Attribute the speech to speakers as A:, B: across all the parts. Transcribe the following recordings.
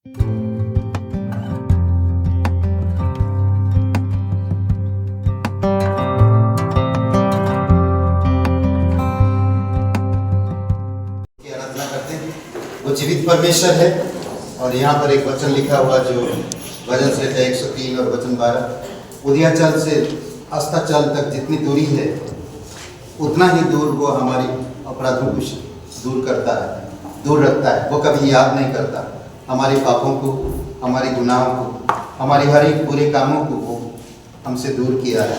A: वो जीवित परमेश्वर है। और यहाँ पर एक वचन लिखा हुआ जो वचन से 103 और वचन 12, उदयाचल से अस्ताचल तक जितनी दूरी है उतना ही दूर वो हमारी अपराधों को दूर करता है, दूर रखता है। वो कभी याद नहीं करता हमारे पापों को, हमारे गुनाहों को, हमारी हर एक बुरे कामों को वो हमसे दूर किया है।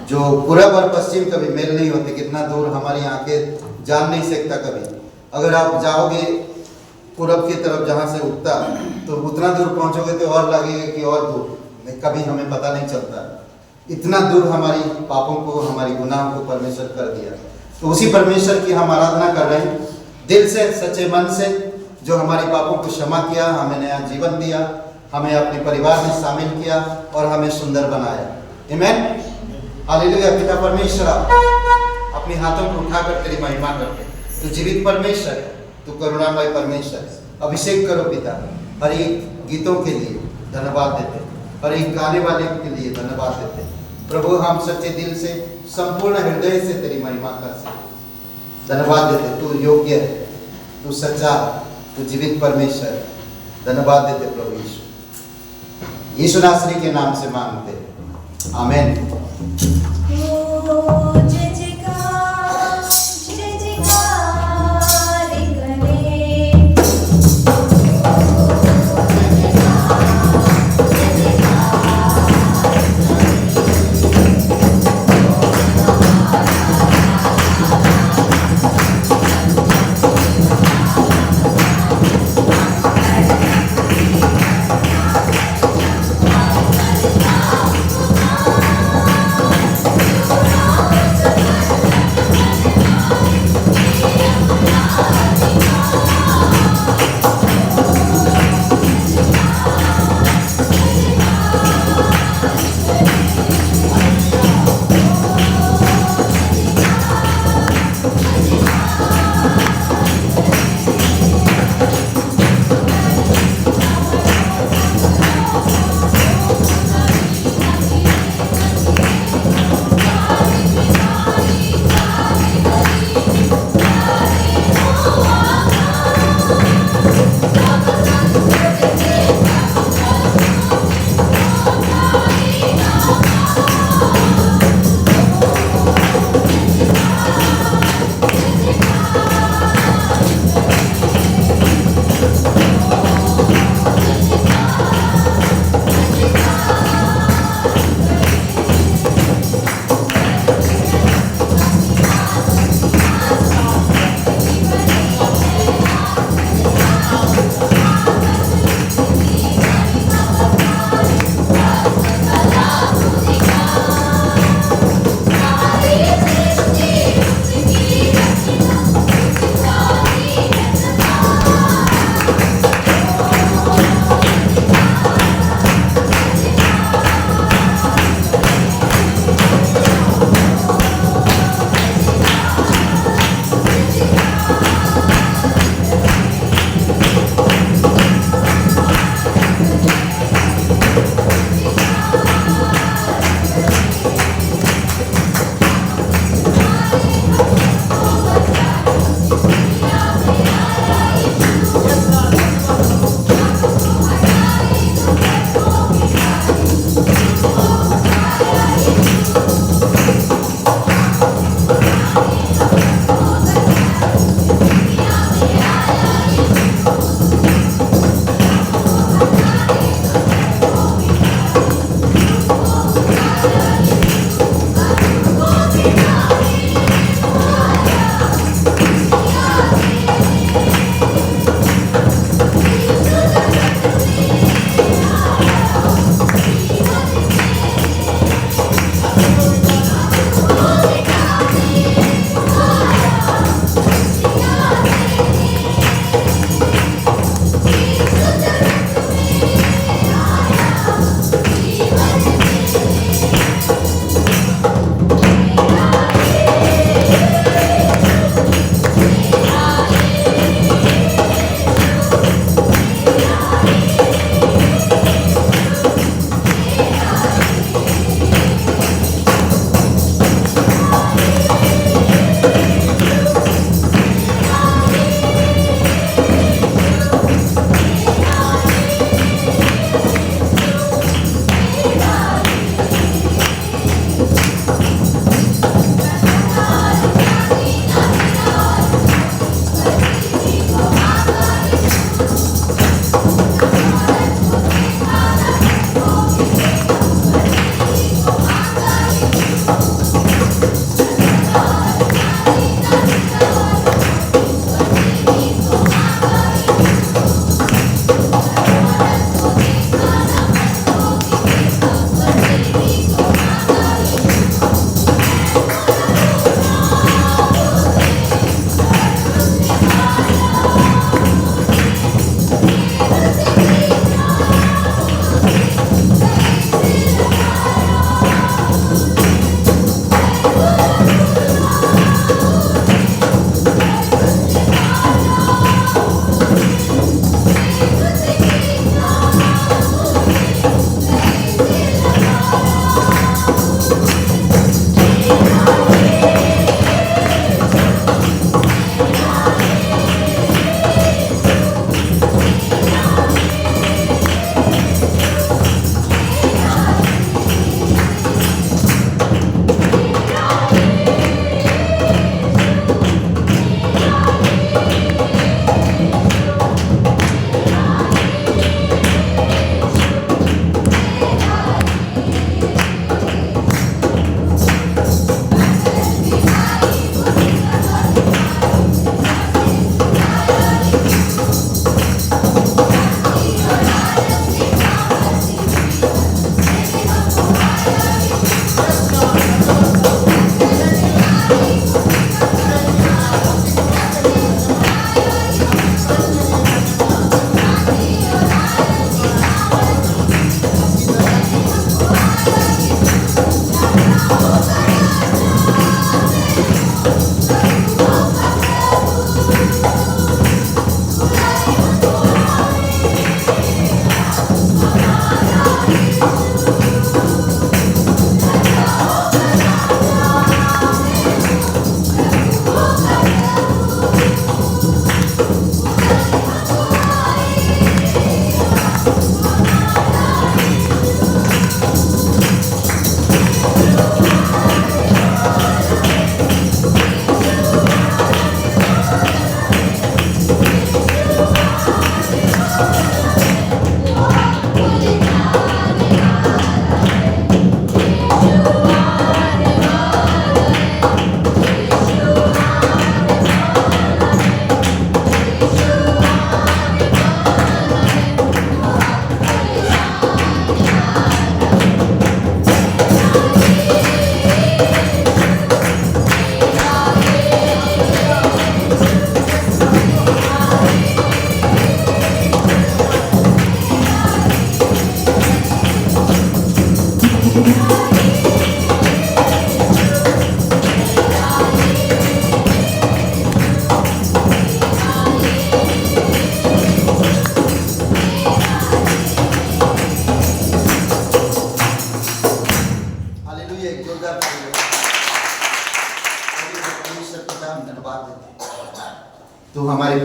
A: जो पूरब और पश्चिम कभी मेल नहीं होते, कितना दूर हमारी आंखें जान नहीं सकता कभी। अगर आप जाओगे पूरब की तरफ जहाँ से उगता तो उतना दूर पहुँचोगे तो और लगेगा कि और दूर, कभी हमें पता नहीं चलता। इतना दूर हमारी पापों को, हमारी गुनाहों को परमेश्वर कर दिया। तो उसी परमेश्वर की हम आराधना कर रहे हैं दिल से, सच्चे मन से, जो हमारी पापों को क्षमा किया, हमें नया जीवन दिया, हमें अपने परिवार में शामिल किया और हमें सुंदर बनाया। आमीन, हालेलुया। पिता परमेश्वर, अपने हाथों को उठाकर तेरी महिमा करते। तू जीवित परमेश्वर है, तू करुणामय परमेश्वर है। अभिषेक करो पिता, हर एक गीतों के लिए धन्यवाद देते, हर एक गाने वाले के लिए धन्यवाद देते। प्रभु, हम सच्चे दिल से, संपूर्ण हृदय से तेरी महिमा कर सकते। धन्यवाद देते, तू योग्य है, तू सच्चा, तू जीवित परमेश्वर है। धन्यवाद देते प्रभु यीशु, यीशु नासरी के नाम से मांगते, आमीन।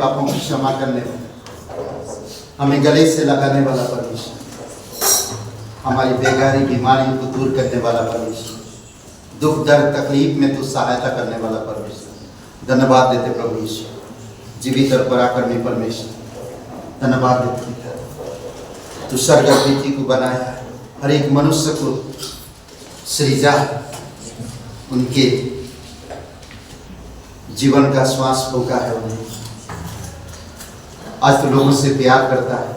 A: पापों को क्षमा करने वाला, हमें गले से लगाने वाला परमेश्वर, हमारी बेगारी बीमारियों को दूर करने वाला परमेश्वर, दुख दर्द तकलीफ में तू सहायता करने वाला परमेश्वर, धन्यवाद देते प्रभु यीशु। जीवित और पराक्रमी परमेश्वर, धन्यवाद देते पिता, तू स्वर्ग और पृथ्वी को बनाया, हर एक मनुष्य को सृजा, उनके जीवन का श्वास फूका है उन्हें। आज तो लोगों से प्यार करता है,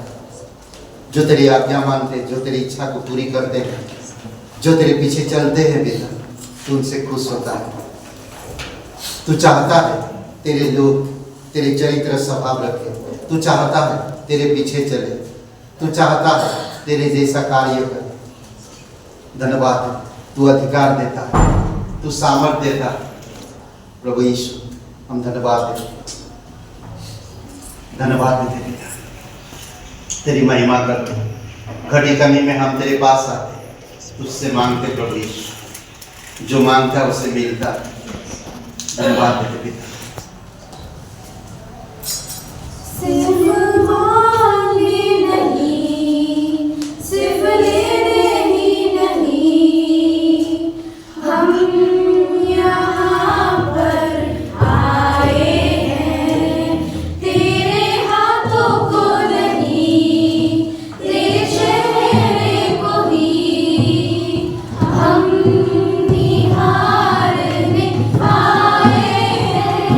A: जो तेरी आज्ञा मानते हैं, जो तेरी इच्छा को पूरी करते हैं, जो तेरे पीछे चलते हैं बेटा, तू उनसे खुश होता है। तू चाहता है तेरे लोग तेरे चरित्र स्वभाव रखे, तू चाहता है तेरे पीछे चले, तू चाहता है तेरे जैसा कार्य करे। धन्यवाद, तू अधिकार देता है, तू सामर्थ्य देता है प्रभु यीशु। हम धन्यवाद देते, धन्यवाद देते पिता, तेरी महिमा करते हैं। घटी कमी में हम तेरे पास आते, तुझसे मांगते प्रभु यीशु, जो मांगता है उसे मिलता है। धन्यवाद देते पिता।
B: सिर्फ मांगने नहीं, सिर्फ लेने ही नहीं, हम यहाँ पर आए हैं तेरे हाथों को नहीं, तेरे चेहरे को ही हम निहारने आए हैं।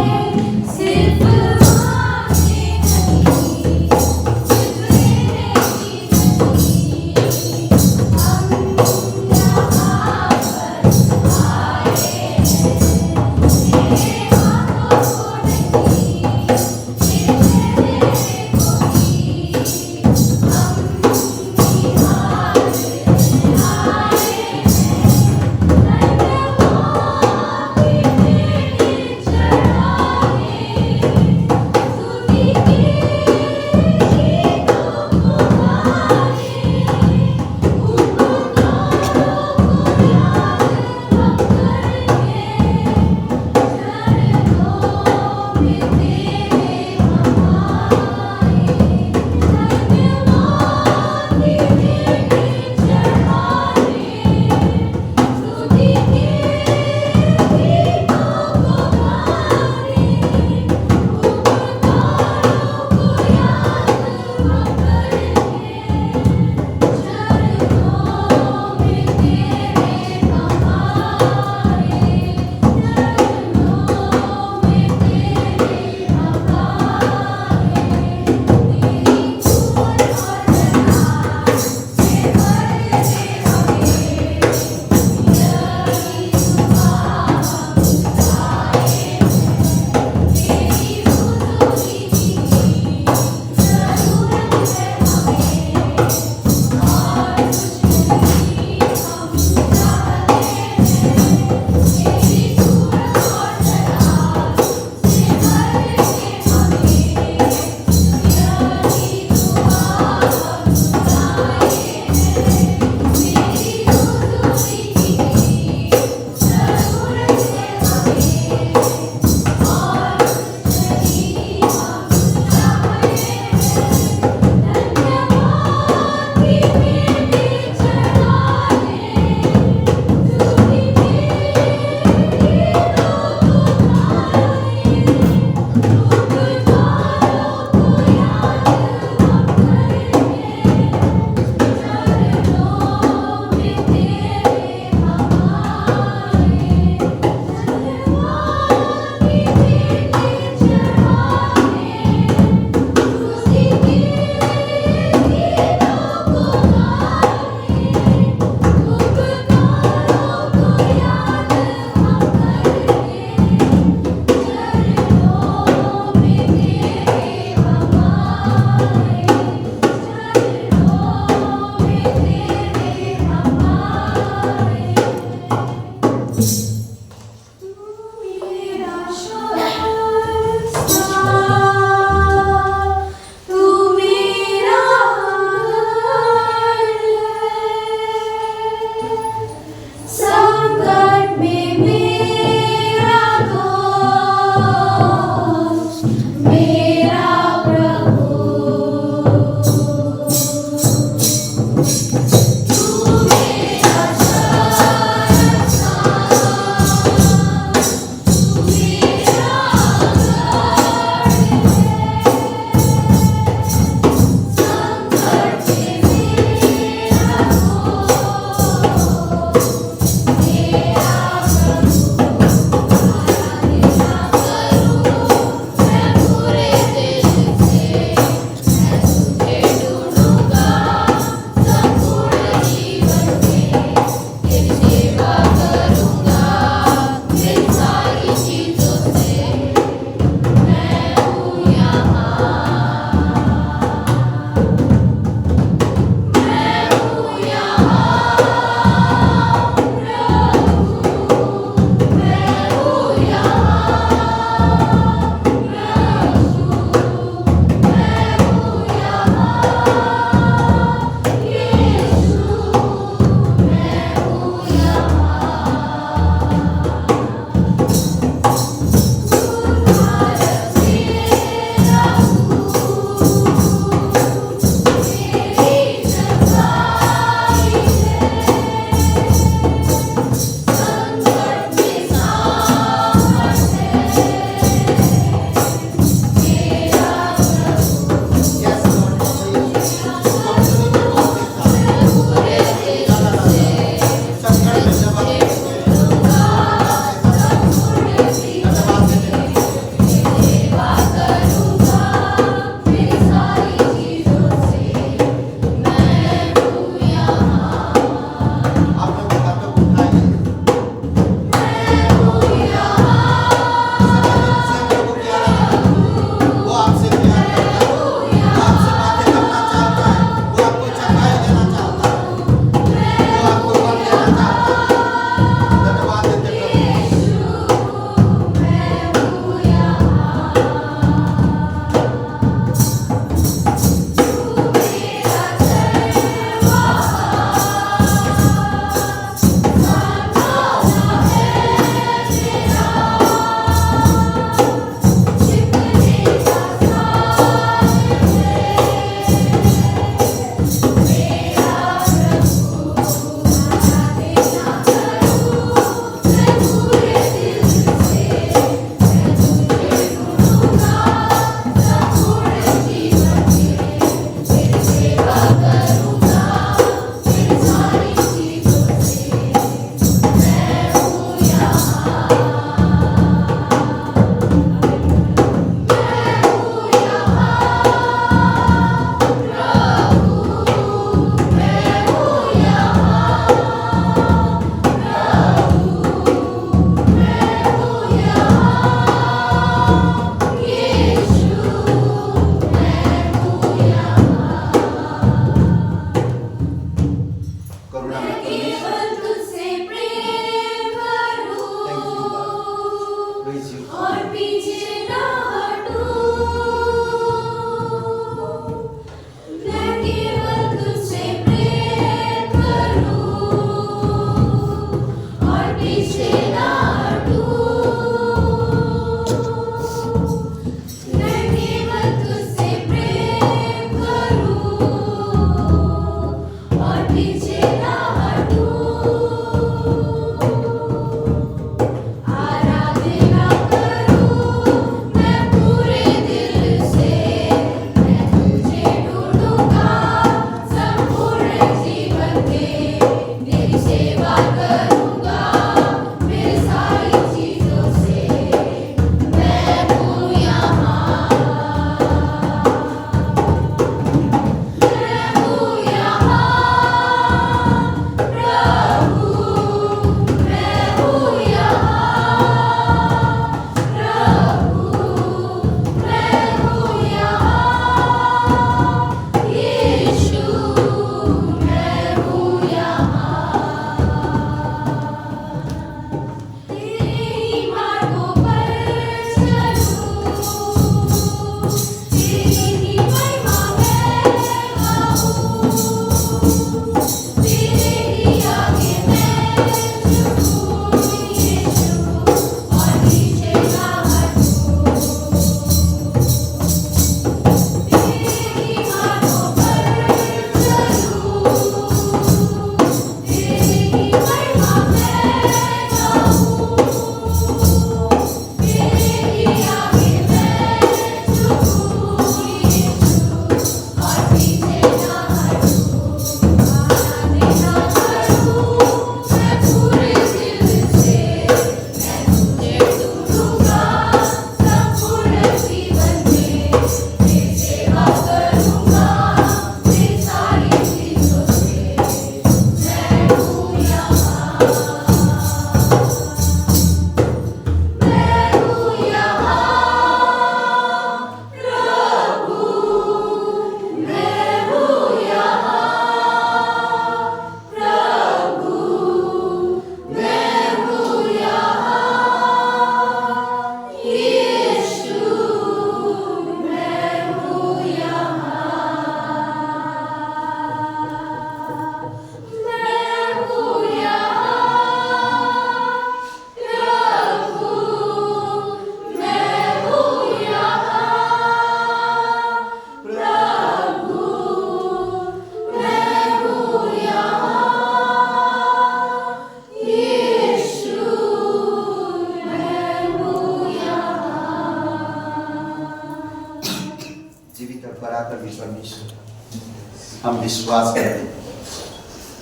A: यीशु, हम विश्वास करते हैं,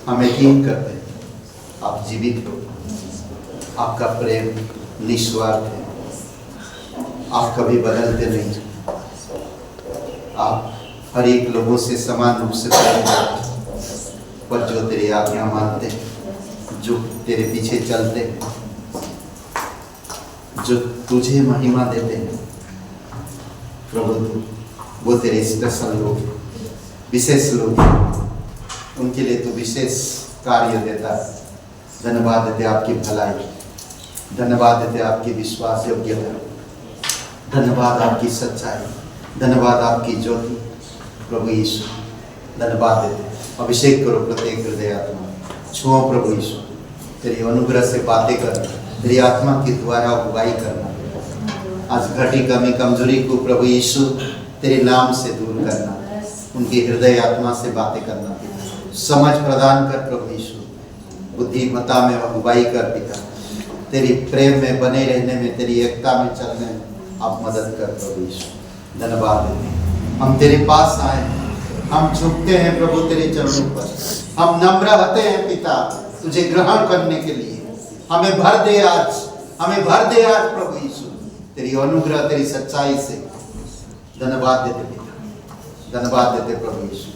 A: हम यकीन करते हैं आप जीवित हो, आपका प्रेम निस्वार्थ है, आप कभी बदलते नहीं, आप हर एक लोगों से समान रूप से प्रेम करते हैं। पर जो तेरी आज्ञा मानते हैं, जो तेरे पीछे चलते हैं, जो तुझे महिमा देते हैं प्रभु, वो तेरे स्पेशल लोग, विशेष लोग, उनके लिए तू विशेष कार्य देता है। धन्यवाद देते आपकी भलाई, धन्यवाद देते आपकी विश्वास योग्यता, धन्यवाद आपकी सच्चाई, धन्यवाद आपकी ज्योति प्रभु यीशु। धन्यवाद देते, अभिषेक करो प्रत्येक हृदय आत्मा, छुओ प्रभु यीशु, तेरी अनुग्रह से बातें करना, तेरी आत्मा के द्वारा अगुवाई करना। आज घटी कमी कमजोरी को प्रभु यीशु तेरे नाम से दूर करना, उनकी हृदय आत्मा से बातें करना। समझ प्रदान कर प्रभु यीशु, बुद्धिमत्ता में अगुवाई कर पिता, तेरी प्रेम में बने रहने में, तेरी एकता में चलने में आप मदद कर प्रभु यीशु। धन्यवाद देते हैं, हम तेरे पास आए, हम झुकते हैं प्रभु तेरे चरणों पर, हम नम्र होते हैं पिता तुझे ग्रहण करने के लिए। हमें भर दे आज, हमें भर दे आज प्रभु यीशु तेरी अनुग्रह, तेरी सच्चाई से। धन्यवाद देते पिता, धन्यवाद देते प्रभु यीशु।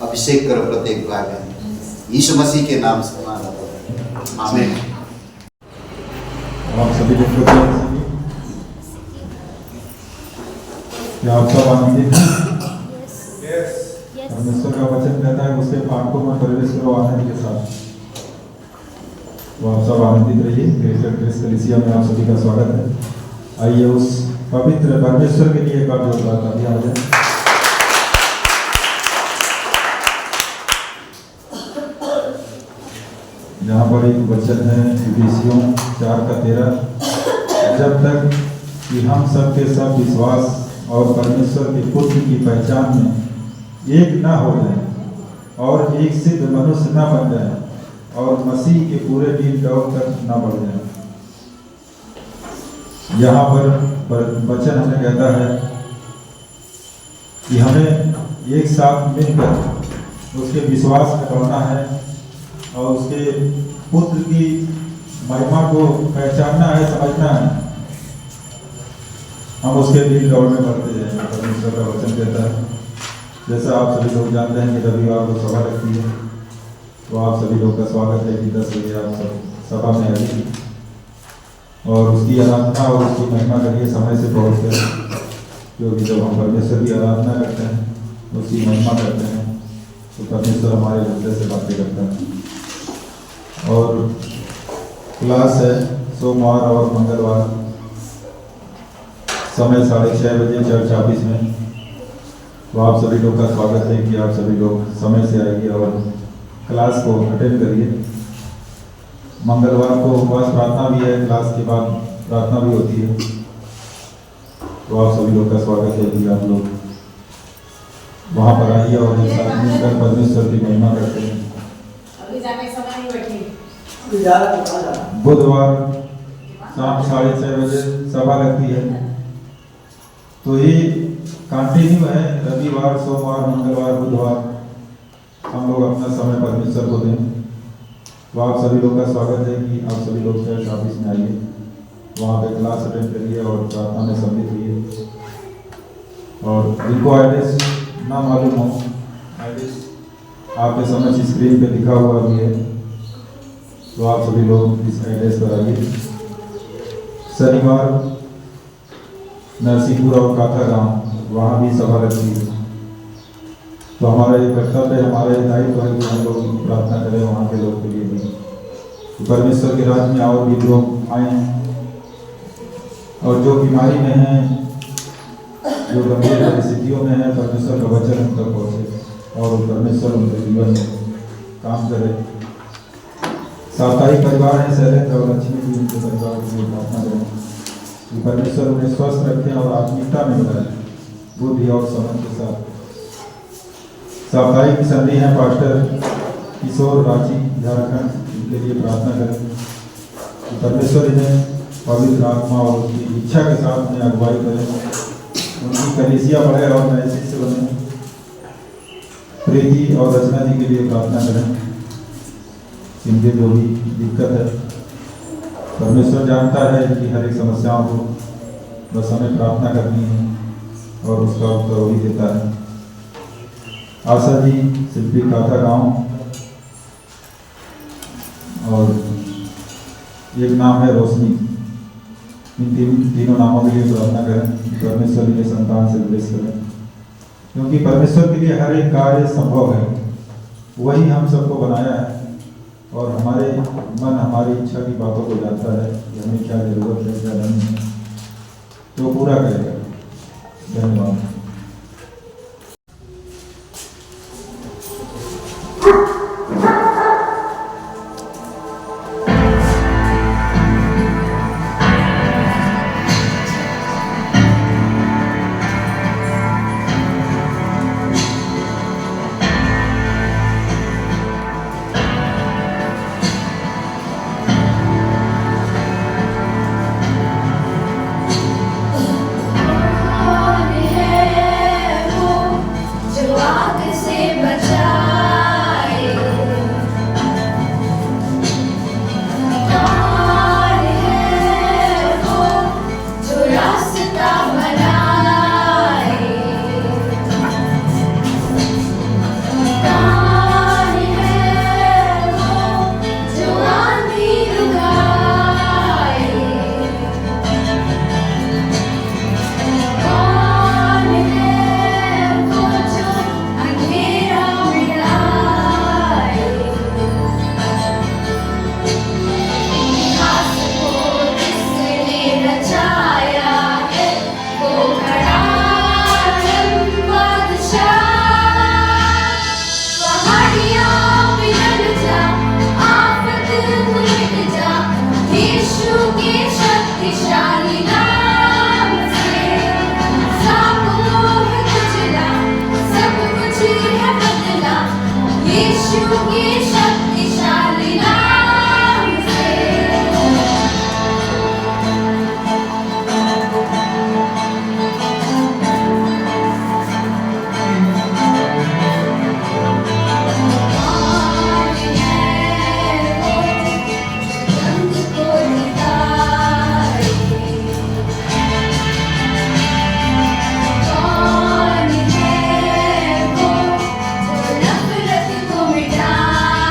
A: अभिषेक करो प्रत्येक भाई बहन यीशु मसीह के नाम से मांगता हूं, आमीन।
C: आप सभी लोग क्या आप सब आनंदित हैं? परमेश्वर का वचन कहता है उसके फाटकों में प्रवेश करो आनंद के साथ। तो आप सब आनंदित रहिए। ग्रेस कलीसिया में आप सभी का स्वागत है। आइए उस पवित्र परमेश्वर के लिए एक बार जोरदार तालियां हो जाए। यहाँ पर एक वचन है इफिसियों 4:13, जब तक कि हम सब के सब विश्वास और परमेश्वर के पुत्र की पहचान में एक न हो जाए और एक सिद्ध मनुष्य न बन जाए और मसीह के पूरे दिन दौर तक न बढ़ जाए। यहाँ पर वचन हमें कहता है कि हमें एक साथ मिलकर उसके विश्वास में बढ़ना है और उसके पुत्र की महिमा को पहचानना है, समझना है। हम उसके लिए दौड़ में बढ़ते जाएंगे। परमेश्वर का वचन कहता है, जैसा आप सभी लोग जानते हैं कि रविवार को सभा लगती है, तो आप सभी लोग का स्वागत है कि 10 बजे आप सब सभा में आइए और उसकी आराधना और उसकी महिमा करिए समय से पहुँच कर। क्योंकि जब हम परमेश्वर की आराधना करते हैं, उसकी महिमा करते हैं, तो परमेश्वर हमारे हृदय से बातें करता है। और क्लास है सोमवार और मंगलवार, समय 6:30 बजे चर्च ऑफिस में। तो आप सभी लोग का स्वागत है कि आप सभी लोग समय से आइए और क्लास को अटेंड करिए। मंगलवार को उपवास प्रार्थना भी है, क्लास के बाद प्रार्थना भी होती है। तो आप सभी लोग का स्वागत है कि आप लोग वहाँ पर आइए और एक साथ मिलकर परमेश्वर की महिमा करते हैं। बुधवार शाम 6:30 बजे सभा लगती है। तो ये कंटिन्यू है, रविवार, सोमवार, मंगलवार, बुधवार हम लोग अपना समय परमेश्वर को दें। तो आप सभी लोग का स्वागत है कि आप सभी लोग चर्च ऑफिस में आइए, वहाँ पे क्लास अटेंड करिए और प्रार्थना में सम्मिलित हुई। और जिनको एड्रेस ना मालूम हो, एड्रेस आपके समझ स्क्रीन पे लिखा हुआ भी है, तो आप सभी लोग इस एड्रेस पर आइए। शनिवार नरसिंहपुर और काथा गाँव, वहाँ भी सभा लगती है। तो हमारा ये कर्तव्य, हमारे दायित्व है कि हम लोग प्रार्थना करें वहाँ के लोग के लिए भी। तो परमेश्वर के राज्य में और भी लोग आए और जो बीमारी में हैं, जो गंभीर परिस्थितियों में है, परमेश्वर का वचन उन तक पहुँचे और परमेश्वर उनके जीवन में काम करे। साप्ताहिक परिवार है शैलेंद्र और लक्ष्मी जी, उनके परिवार के लिए प्रार्थना करें कि परमेश्वर उन्हें स्वस्थ रखें और आत्मिकता में बनाए, बुद्धि और समझ के साथ। साप्ताहिक संधि है पास्टर किशोर, रांची, झारखंड, इनके लिए प्रार्थना करें कि परमेश्वर इन्हें पवित्र आत्मा और उसकी इच्छा के साथ में अगुवाई करें, उनकी कलीसिया बढ़े और नए शिष्य बने प्रीति और रचना जी के लिए प्रार्थना करें। इनके जो भी दिक्कत है, परमेश्वर जानता है कि हर एक समस्याओं को, बस हमें प्रार्थना करनी है और उसका उत्तर वही देता है। आशा जी शिल्पी काथा गाँव, और एक नाम है रोशनी। इन तीनों नामों के लिए प्रार्थना करें, परमेश्वर के संतान से प्रवेश करें, क्योंकि परमेश्वर के लिए हर एक कार्य संभव है। वही हम सबको बनाया है और हमारे मन हमारी इच्छा की बातों को जानता है कि हमें क्या जरूरत है, क्या नहीं है, तो पूरा करेगा। धन्यवाद।
B: कौन है वो जो आग से बचाए? कौन है वो जो रास्ता बनाए? कौन है वो जो आंधी रुकाए? कौन है वो जो अंधेरा मिटाए? इतिहास को जिसने रचाया है, वो खड़ा बादशाह। पहाड़ियाँ पिघल जा, आफत मिट जा, यीशु के शक्तिशाली नाम से। सांपों है कुचला, सब कुछ है बदला, यीशु के शक्तिशाली नाम से। कौन है वो जंग को निकाले? कौन है वो जो नफरत को मिटाए?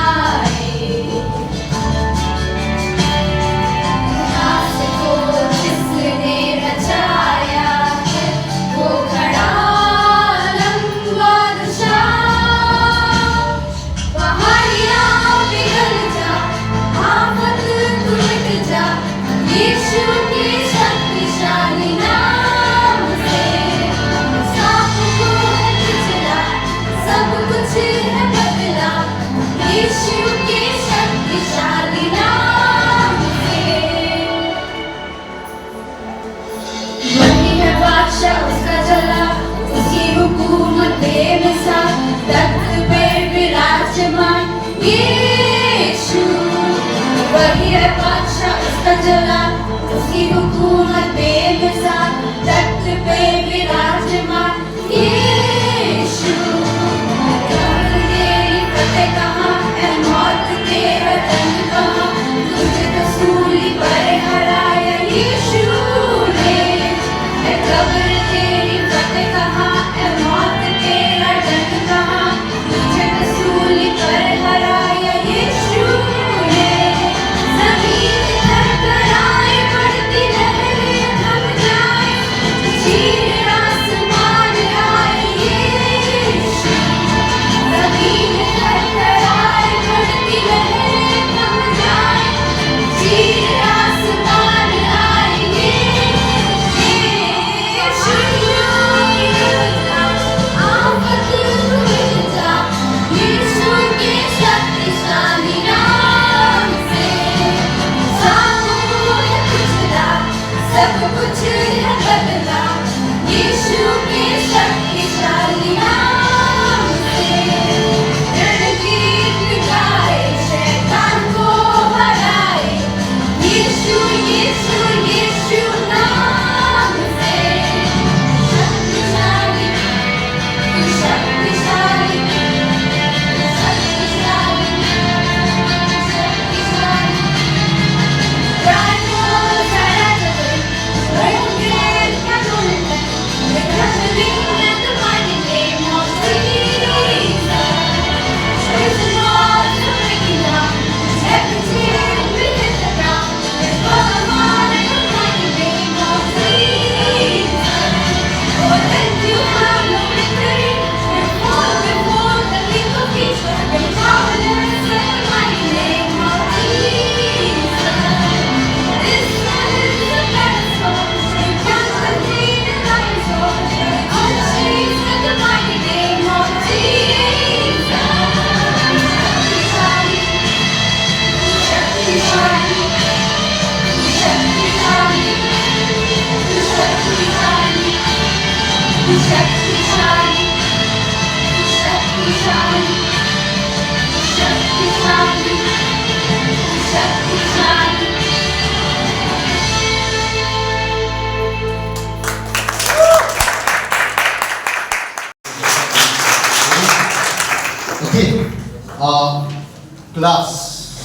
A: क्लास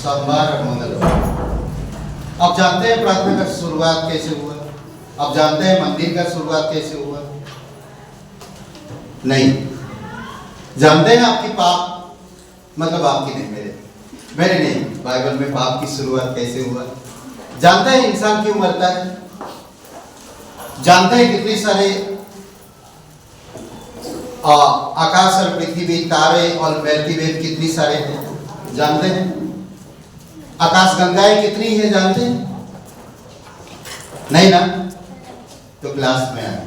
A: सोमवार और मंगलवार। आप जानते हैं प्रार्थना का शुरुआत कैसे हुआ? आप जानते हैं मंदिर का शुरुआत कैसे हुआ? नहीं जानते हैं। आपकी पाप मतलब आपकी नहीं, मेरे नहीं, बाइबल में पाप की शुरुआत कैसे हुआ? जानते हैं इंसान क्यों मरता है? जानते हैं कितने सारे आकाश और पृथ्वी, तारे और मिल्की कितनी सारे हैं? जानते हैं? आकाश गंगाएं कितनी है? जानते हैं? नहीं ना? तो क्लास में आए।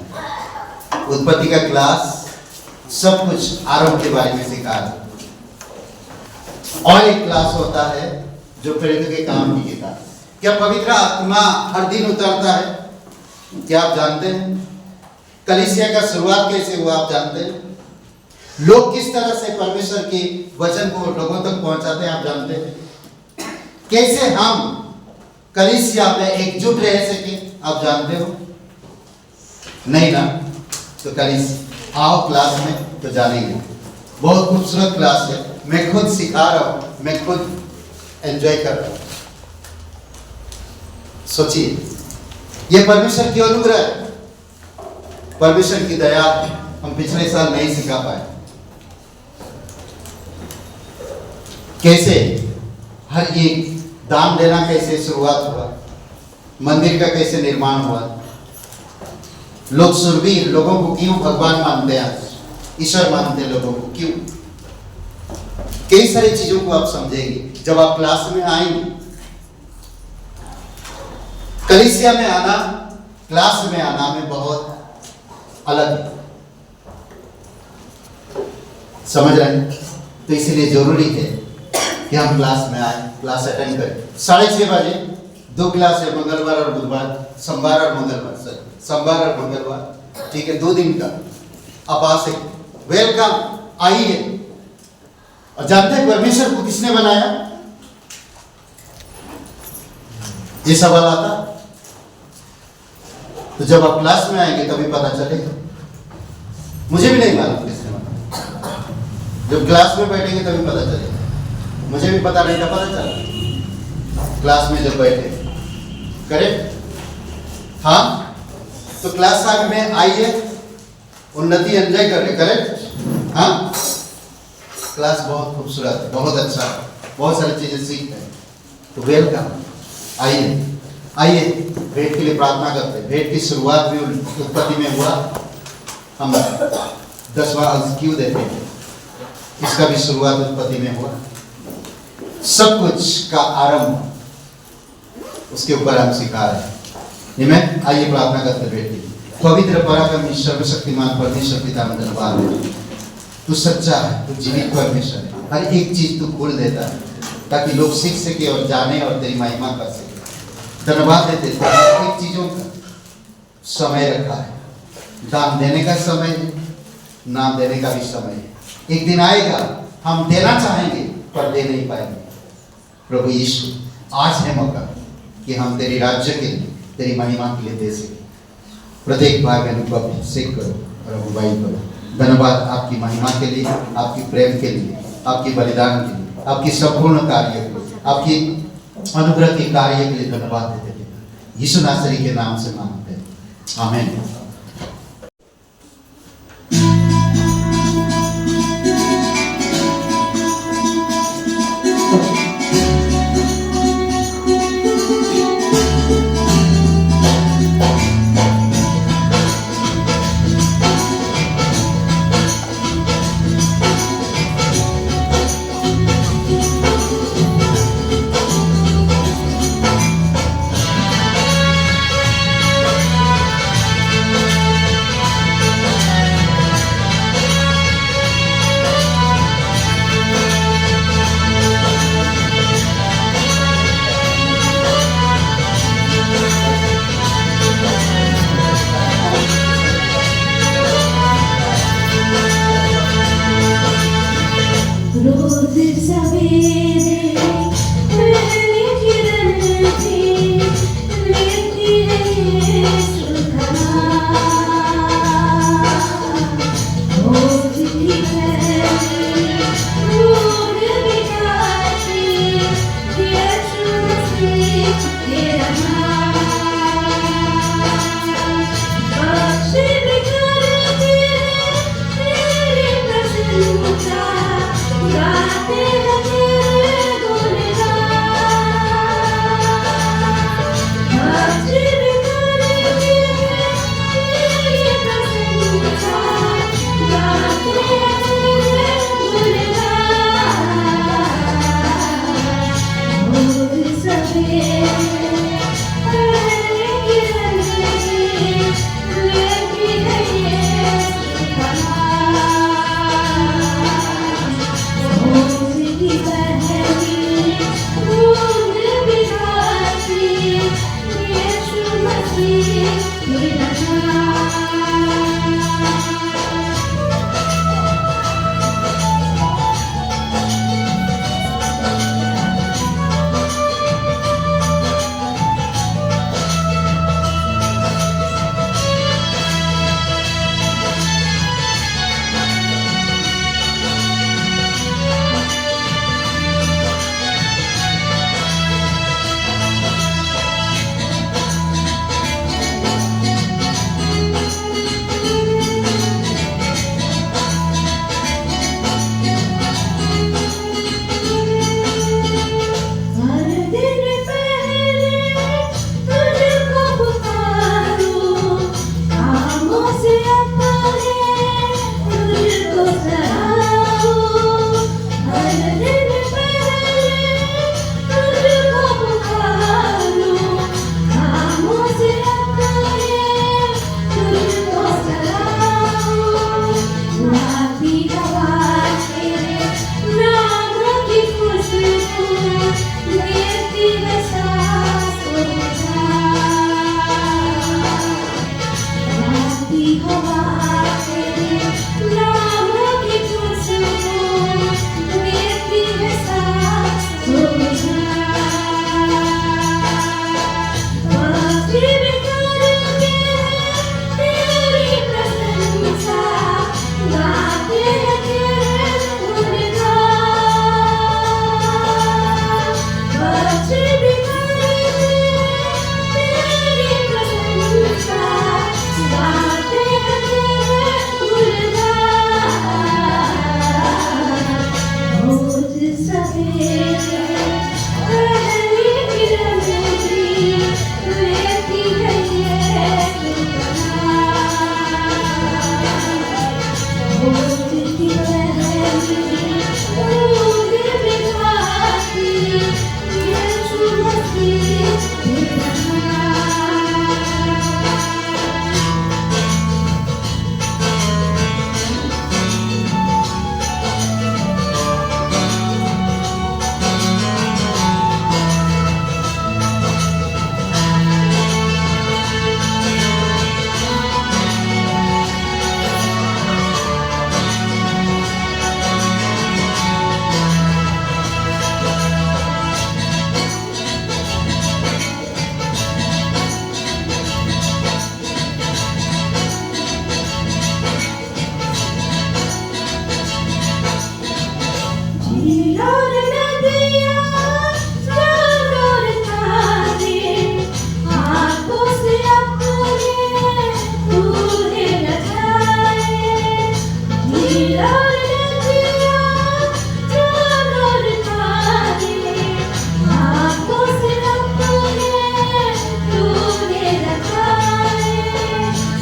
A: उत्पत्ति का क्लास सब कुछ आरंभ के बारे में सिखा रहा। और एक क्लास होता है जो प्रेरित के काम की किताब। क्या पवित्र आत्मा हर दिन उतरता है? क्या आप जानते हैं? कलीसिया का शुरुआत कैसे हुआ आप जानते हैं? लोग किस तरह से परमेश्वर के वचन को लोगों तक पहुंचाते हैं आप जानते हैं? कैसे हम कलीसिया में एकजुट रह सके आप जानते हो? नहीं ना? तो कलीसिया आओ क्लास में तो जानेंगे। बहुत खूबसूरत क्लास है। मैं खुद सिखा रहा हूं, मैं खुद एंजॉय कर रहा हूं। सोचिए, यह परमेश्वर की अनुग्रह है, परमेश्वर की दया। हम पिछले साल नहीं सिखा पाए। कैसे हर एक दान देना कैसे शुरुआत हुआ, मंदिर का कैसे निर्माण हुआ, लोग सुरवीर लोगों को क्यों भगवान मानते हैं, ईश्वर मानते हैं लोगों को क्यों? कई सारी चीजों को आप समझेंगे जब आप क्लास में आएंगे। कलीसिया में आना, क्लास में आना में बहुत अलग है। समझ रहे हैं? तो इसीलिए जरूरी है कि हम क्लास में आए, क्लास अटेंड करें। 6:30 बजे 2 क्लास है, मंगलवार और बुधवार, सोमवार और मंगलवार, सर सोमवार और मंगलवार, ठीक है, 2 दिन का आप आ सकते। वेलकम, आइए। और जानते हैं परमेश्वर को किसने बनाया? ये सवाल आता तो जब आप क्लास में आएंगे तभी पता चलेगा। मुझे भी नहीं मालूम किसने बनाया। जब क्लास में बैठेंगे तभी पता चलेगा। मुझे भी पता नहीं था, पता चला क्लास में जब बैठे। करेक्ट? हाँ, तो क्लास में आइए, उन्नति एंजॉय कर रहे। करेक्ट? हाँ, क्लास बहुत खूबसूरत है, बहुत अच्छा है, बहुत सारी चीजें सीखते हैं। तो वेलकम, आइए आइए। भेंट के लिए प्रार्थना करते हैं। भेंट की शुरुआत भी उत्पत्ति में हुआ। हम 10वां अंश क्यों देते हैं? इसका भी शुरुआत उत्पत्ति में हुआ। सब कुछ का आरंभ उसके ऊपर हम सिखा रहे हैं। आमीन। आइए प्रार्थना करते भेंट के लिए। पवित्र पराक्रमी सर्वशक्तिमान परमेश्वर पिता में धन्यवाद है। तू सच्चा है, तू जीवित परमेश्वर है। हर एक चीज तू खोल देता है ताकि लोग सीख सके और जाने और तेरी महिमा कर सके। धन्यवाद देते हैं। चीजों का समय रखा है, दान देने का समय है, नाम देने का भी समय है। एक दिन आएगा हम देना चाहेंगे पर दे नहीं पाएंगे। प्रभु यीशु, आज है मौका कि हम तेरी राज्य के लिए, तेरी महिमा के लिए दे सके। प्रत्येक भाई बहनों को अभिषेक करो और अगुवाई करो। धन्यवाद आपकी महिमा के लिए, आपकी प्रेम के लिए, आपकी बलिदान के लिए, आपकी संपूर्ण कार्य के लिए, आपकी अनुग्रह के कार्य के लिए धन्यवाद देते हैं। यीशु नासरी के नाम से मांगते हैं, आमीन।
B: नीलोर नदिया चारोर तारे आंखों से अपने तूने नचाए नीलोर नदिया चारोर तारे आंखों से अपने तूने नचाए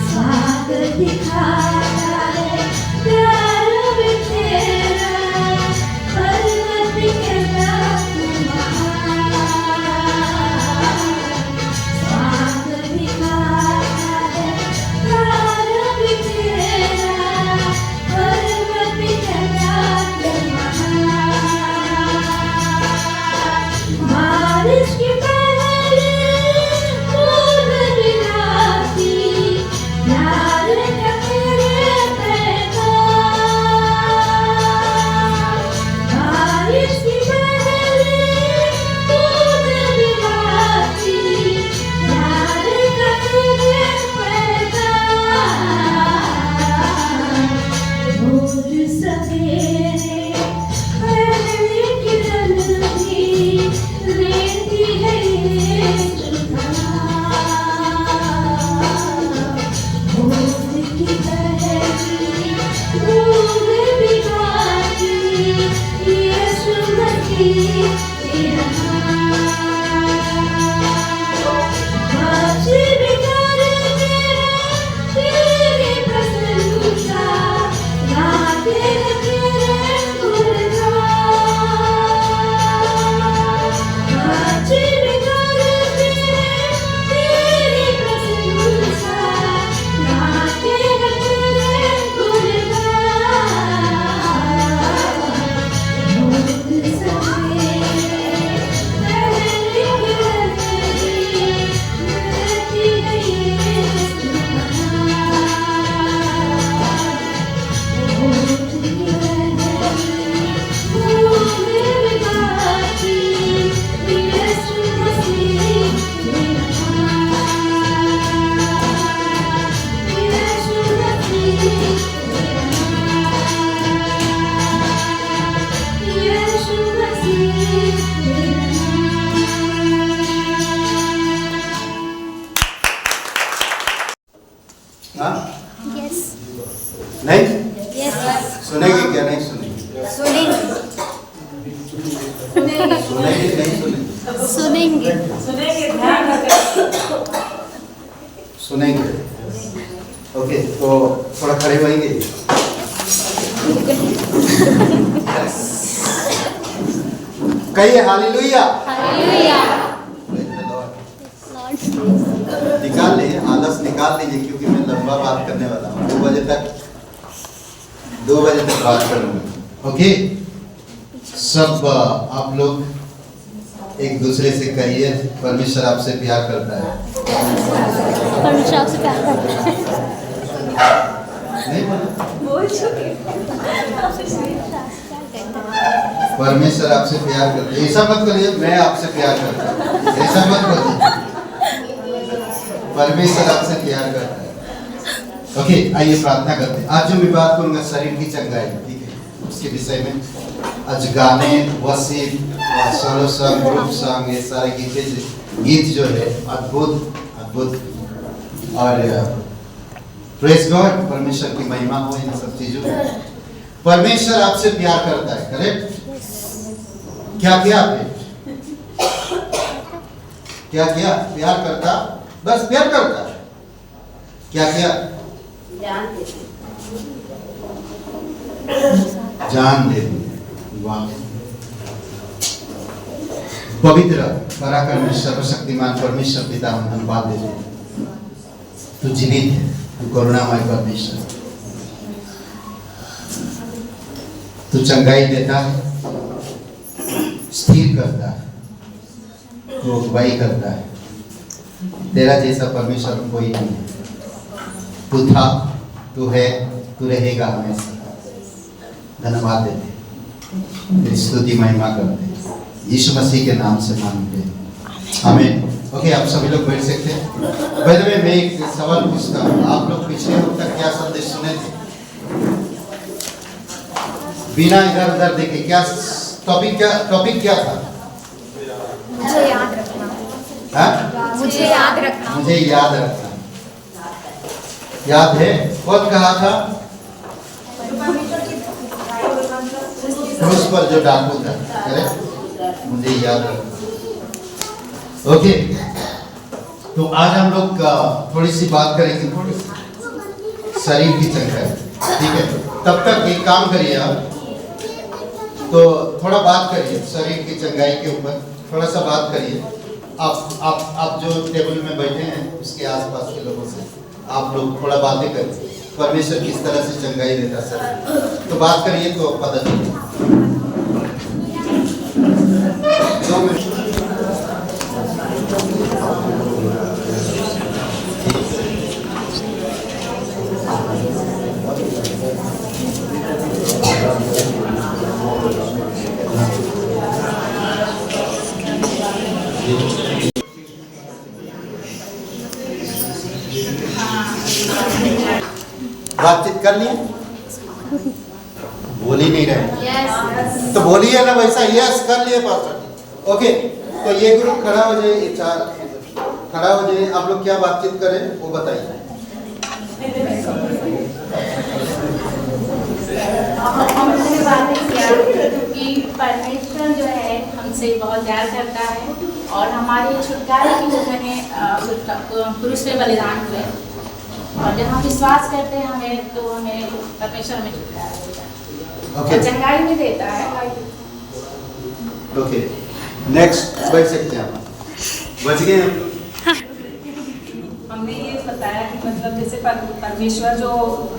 B: स्वागत दिखाता है प्यार भी तेरा पर्वत के रात स्वागत दिखाता है प्यार भी तेरा पर्वत के रात बारिश की पहली बूंद गिराती प्यार का तेरे पैगाम बारिश की पहली बूंद गिराती प्यार का तेरे पैगाम रोज सवेरे पहली किरण भी लेती है ये भोर की पहली बूंद भी गाती यीशु मसीह तेरा बच्चे भी करते तेरी प्रशंसा गाते हैं तेरे गुणगान बच्चे भी करते तेरी प्रशंसा गाते हैं तेरे गुणगान रोज सवेरे पहली किरण भी मिलती है यीशु भोर की पहली बूंद भी गाती यीशु मसीह तेरा यीशु मसीह यीशु मसीह
A: हाँ
D: यस
A: नहीं
D: यस
A: सुनेंगे क्या नहीं सुनेंगे
D: सुनेंगे
A: सुनेंगे नहीं सुनेंगे
D: सुनेंगे
A: सुनेंगे ओके तो थोड़ा खड़े होएंगे कहिए हालेलुया
D: हालेलुया
A: निकाल लीजिए आलस निकाल लीजिए क्योंकि मैं लंबा बात करने वाला हूँ 2 बजे तक बात करूंगा ओके सब आप लोग एक दूसरे से कहिए परमेश्वर आपसे प्यार करता है
D: परमेश्वर आपसे प्यार करता है
A: नहीं परमेश्वर आपसे प्यार करता है ऐसा मत करिए मैं आपसे प्यार करता हूँ ऐसा मत करिए परमेश्वर आपसे प्यार करता है ओके आइए प्रार्थना करते हैं आज जो मैं बात करूंगा शरीर की चंगाई ठीक है उसके विषय में आज गाने वसीब सोलो सॉन्ग ग्रुप सॉन्ग ये सारे गीत जो है अद्भुत और प्रेज गॉड परमेश्वर की महिमा हो इन सब चीजों में परमेश्वर आपसे प्यार करता है करेक्ट क्या आपने क्या प्यार करता बस प्यार करता है क्या जान दे वाह पवित्र पराक्रमी सर्वशक्तिमान परमेश्वर पिता हम धन्यवाद देते हैं तू जीवित है तू करुणामय परमेश्वर तू चंगाई देता है स्थिर करता है तू अगुवाई करता है तेरा जैसा परमेश्वर कोई नहीं है तू था तू है तू रहेगा हमेशा धन्यवाद देते तेरी स्तुति महिमा करते यीशु मसीह के नाम से मांगते हैं आमीन ओके आप सभी लोग बैठ सकते हैं पहले मैं एक सवाल पूछता हूँ आप लोग पिछले हफ्ते क्या संदेश सुने थे बिना इधर उधर देखे क्या टॉपिक क्या था?
D: मुझे याद रखना।
A: हाँ?
D: मुझे याद रखना।
A: मुझे याद रखना। याद है कौन कहा था? क्रूस पर जो डाकू था, करेक्ट? मुझे याद रखना। ओके, तो आज हम लोग थोड़ी सी बात करेंगे, थोड़ी सी शरीर की चंगाई, ठीक है? तब तक एक काम करिए आप, तो थोड़ा बात करिए शरीर की चंगाई के ऊपर, थोड़ा सा बात करिए। आप जो टेबल में बैठे हैं उसके आसपास के लोगों से आप लोग थोड़ा बातें करिए, परमेश्वर किस तरह से चंगाई देता सर, तो बात करिए तो पता चले। 2 मिनट। बातचीत कर लिए? बोल ही नहीं रहे, तो बोलिए ना वैसा, यस कर लिए पास्टर। ओके, तो ये ग्रुप खड़ा हो जाए, ये 4 खड़ा हो जाए, आप लोग क्या बातचीत करें वो बताइए।
E: हमने बातें किया क्योंकि परमेश्वर जो है हमसे बहुत प्यार करता है और हमारे छुटकारे के लिए मैंने क्रूस पे बलिदान हुए, और जब हम विश्वास करते हैं हमें, तो हमें परमेश्वर हमें छुटकारा देता है और चंगाई भी देता है।
A: ओके, नेक्स्ट बैठ सकते हैं आप, बच गए हम।
F: हमने ये बताया कि मतलब जैसे परमेश्वर जो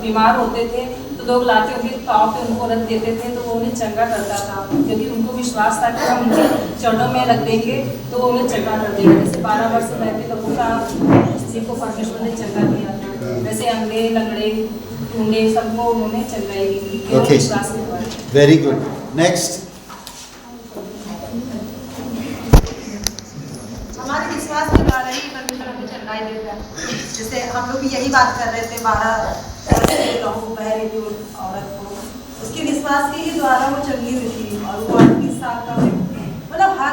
F: बीमार होते थे तो लोग लाते उनके पाँव पे उनको रख देते थे, तो वो उन्हें चंगा करता था, क्योंकि उनको विश्वास था कि हम उनके चरणों में रख देंगे तो वो उन्हें चंगा कर देंगे। जैसे 12 वर्ष रहते लोगों का किसी को परमेश्वर ने चंगा किया था, वैसे अंधे, लंगड़े, टूंडे सबको उन्होंने चंगाई दी
A: Okay.
F: विश्वास के द्वारा।
A: Very good, next.
G: हमारे विश्वास के द्वारा ही परमेश्वर हमें चंगाई देता है। जैसे हम लोग भी यही बात कर रहे थे, 12 वर्ष के लहू बह रही थी औरत को, उसके विश्वास के ही द्वारा वो चंगी हुई थी, और वो 38 साल का मतलब हर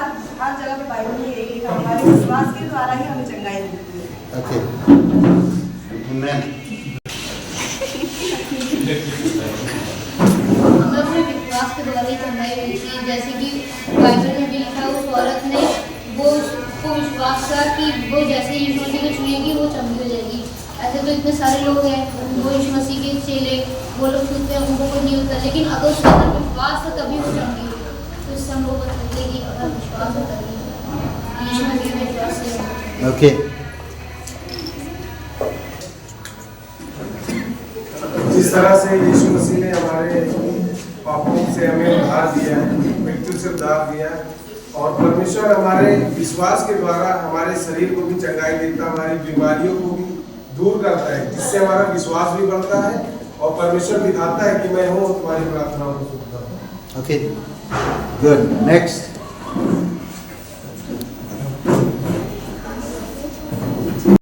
G: जगह पे बाइबल में यही लिखा, हमारे विश्वास के द्वारा ही हमें चंगाई देती है।
A: ओके,
D: हम लोग ने विश्वास के द्वारा ही चंगाई हुई थी, जैसे कि बाइबल में भी लिखा है, उस औरत ने वो उसको विश्वास था कि वो जैसे यीशु मसीह को छुएगी वो चंगी हो जाएगी। ऐसे तो इतने सारे लोग हैं, वो यीशु मसीह के चेले, वो लोग छूते हैं, उनको कोई नहीं होता, लेकिन अगर उसका अंदर विश्वास था तभी वो चंगी हुई। तो इससे हम लोग बताते हैं कि अगर विश्वास होता है, यीशु मसीह में विश्वास करें।
A: ओके,
H: जिस तरह से यीशु मसीह ने हमारे पापों से हमें उद्धार दिया है, मृत्यु से उद्धार दिया है, और परमेश्वर हमारे विश्वास के द्वारा हमारे शरीर को भी चंगाई देता है, हमारी बीमारियों को भी दूर करता है, जिससे हमारा विश्वास भी बढ़ता है और परमेश्वर दिखाता है कि मैं हूँ तुम्हारी प्रार्थनाओं को सुनता हूँ।
A: Okay, good, next.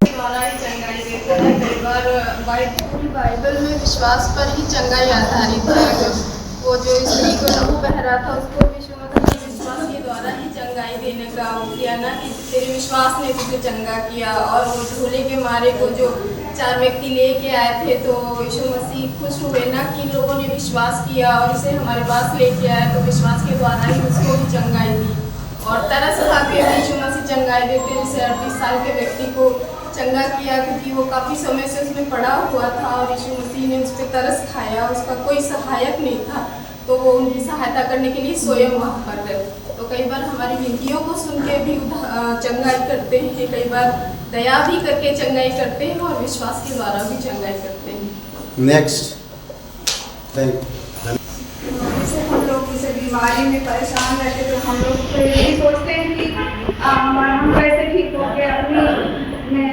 I: द्वारा ही चंगाई देता है। कई बार बाइबल में विश्वास पर ही चंगाई आधारित है। वो जो स्त्री को लहू बह रहा था उसको यीशु मसीह ने विश्वास के द्वारा ही चंगाई देने का किया ना, कि तेरे विश्वास ने तुझे चंगा किया। और वो झूले के मारे को जो 4 व्यक्ति लेके आए थे, तो यीशु मसीह खुश हुए ना कि लोगों ने विश्वास किया और इसे हमारे पास लेके आए, तो विश्वास के द्वारा ही उसको भी चंगाई दी। और तरस खा के यीशु मसीह चंगाई देते, जैसे 38 साल के व्यक्ति को चंगा किया, क्योंकि वो काफ़ी समय से उसमें पड़ा हुआ था और यीशु मसीह ने उस पर तरस खाया, उसका कोई सहायक नहीं था, तो वो उनकी सहायता करने के लिए स्वयं वहाँ पर गए। तो कई बार हमारी विनतियों को सुन के भी चंगाई करते हैं, कई बार दया भी करके चंगाई करते हैं और विश्वास के द्वारा भी चंगाई करते हैं।
A: नेक्स्ट,
G: जैसे हम लोग किसी बीमारी में परेशान रहते तो हम लोग तो यही सोचते हैं कि हम कैसे ठीक हो गए,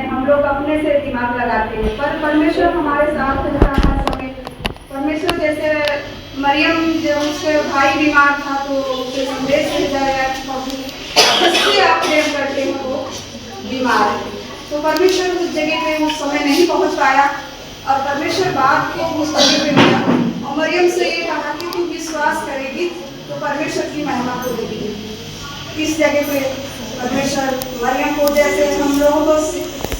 G: हम लोग अपने से दिमाग लगाते हैं, पर परमेश्वर हमारे साथ होता है हर समय। परमेश्वर जैसे मरियम जब उसके भाई बीमार था तो उसे संदेश भेजा गया कि आप प्रेम करते हो वो बीमार है, तो परमेश्वर उस जगह पे उस समय नहीं पहुंच पाया, और परमेश्वर बात को उस जगह पे मिला और मरियम से ये कहा कि तू विश्वास करेगी तो परमेश्वर की महिमा किस जगह पे परमेश्वर मरियम को जैसे हम लोगों को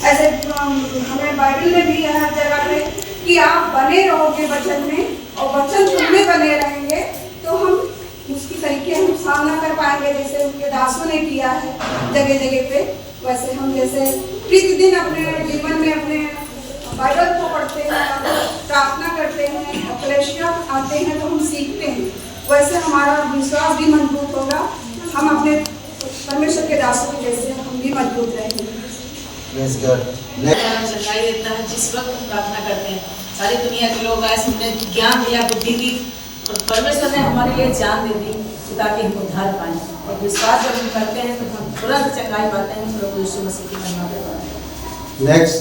G: ऐसे हमें बाइबल में भी है हर जगह पे कि आप बने रहोगे वचन में और वचन में बने रहेंगे तो हम उसकी तरीके हम सामना कर पाएंगे, जैसे उनके दासों ने किया है जगह जगह पे। वैसे हम जैसे प्रतिदिन अपने जीवन में अपने बाइबल को पढ़ते हैं, प्रार्थना करते हैं, कलेशिया आते हैं तो हम सीखते हैं, वैसे हमारा विश्वास भी मजबूत होगा। हम अपने परमेश्वर के दासों के जैसे हम भी मजबूत रहेंगे।
J: चंगाई देता है जिस वक्त हम प्रार्थना करते हैं। सारी दुनिया के लोग आए, हमने ज्ञान दिया, बुद्धि दी, और परमेश्वर ने हमारे लिए जान दे दी ताकि हम उद्धार पाएं। और विश्वास जब हम करते हैं तो हम तुरंत चंगाई पाते हैं। प्रभु यीशु मसीह की महिमा करते हैं।
A: नेक्स्ट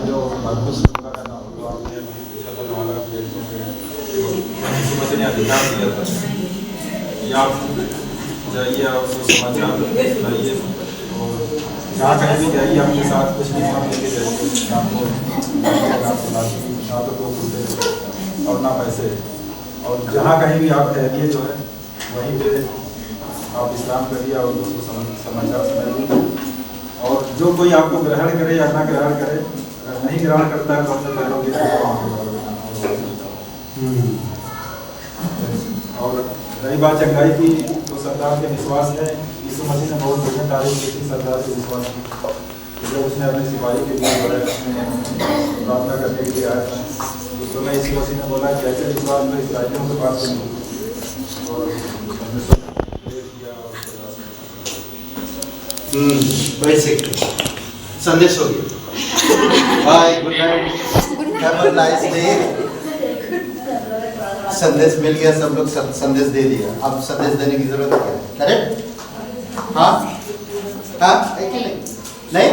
C: जो मरकुस का करना होगा, आपने अभी पूछा था हमारा पेटों में यीशु मसीह ने अधिकार दिया था कि आप जाइए और उसको समाचार सुनाइए और जहाँ कहीं भी जाइए आपके साथ कुछ नहीं आप लेके जाइए, आपको ना तो 2 कुर्ते और ना पैसे, और जहाँ कहीं भी आप ठहरिए जो है वहीं पे आप इस्लाम करिए और उसको समाचार सुनाइए। और जो कोई आपको ग्रहण करे या ना ग्रहण करे, अगर नहीं ग्रहण करता है तो अपने पैरों के और रही बात चंगाई की, तो सरदार के विश्वास है। यीशु मसीह ने बहुत बढ़िया तारीफ की थी सरदार के विश्वास की, जब उसने अपने सिपाही के लिए प्रार्थना करने के लिए आया था उस समय यीशु मसीह ने बोला कि ऐसे विश्वास में इसराइलियों के पास नहीं और
A: बेसिक संदेश हो गया। Bye, good night, have a nice day. संदेश मिल गया, सब लोग संदेश दे दिया, अब संदेश देने की जरूरत है, करेक्ट? हाँ हाँ, है कि नहीं? नहीं,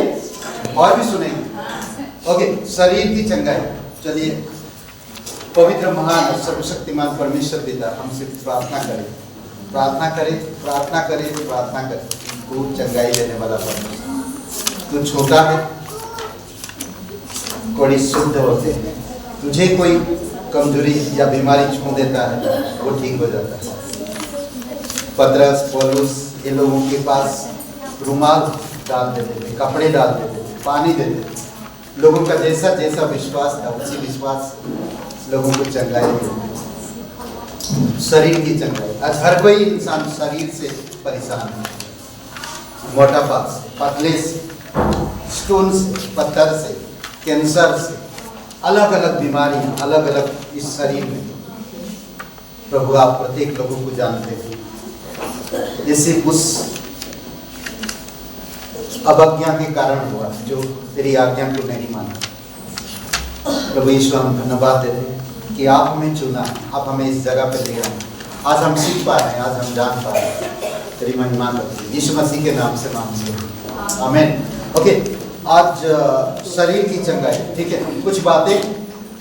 A: और भी सुनेंगे। ओके, शरीर की चंगाई। चलिए, पवित्र महान सर्वशक्तिमान परमेश्वर पिता हमसे प्रार्थना करें, प्रार्थना करें, प्रार्थना करें, प्रार्थना करें। तू चंगाई देने वाला परमेश्वर, तू छोटा है, कोई शुद्ध होते हैं, तुझे कोई कमजोरी या बीमारी छू देता है वो ठीक हो जाता है। पतरस पौलुस ये लोगों के पास रुमाल डाल देते थे, कपड़े डाल देते थे, पानी देते थे। लोगों का जैसा जैसा विश्वास था उसी विश्वास लोगों को चंगाई देते। शरीर की चंगाई, आज हर कोई इंसान शरीर से परेशान है, मोटापा से, पतले से, स्टोन से, पत्थर से, कैंसर से, अलग अलग बीमारियां, अलग अलग इस शरीर में। प्रभु आप प्रत्येक लोगों को जानते हैं, जैसे उस अवज्ञा के कारण हुआ जो तेरी आज्ञा को नहीं माना। प्रभु यीशु हम धन्यवाद देते हैं कि आप हमें चुना, आप हमें इस जगह पर ले आए। आज हम सीख पा रहे हैं, आज हम जान पा रहे हैं, तेरी महिमा करते हैं। यीशु मसीह के नाम से मांगते हैं, आमीन। ओके, आज शरीर की चंगाई, ठीक है। कुछ बातें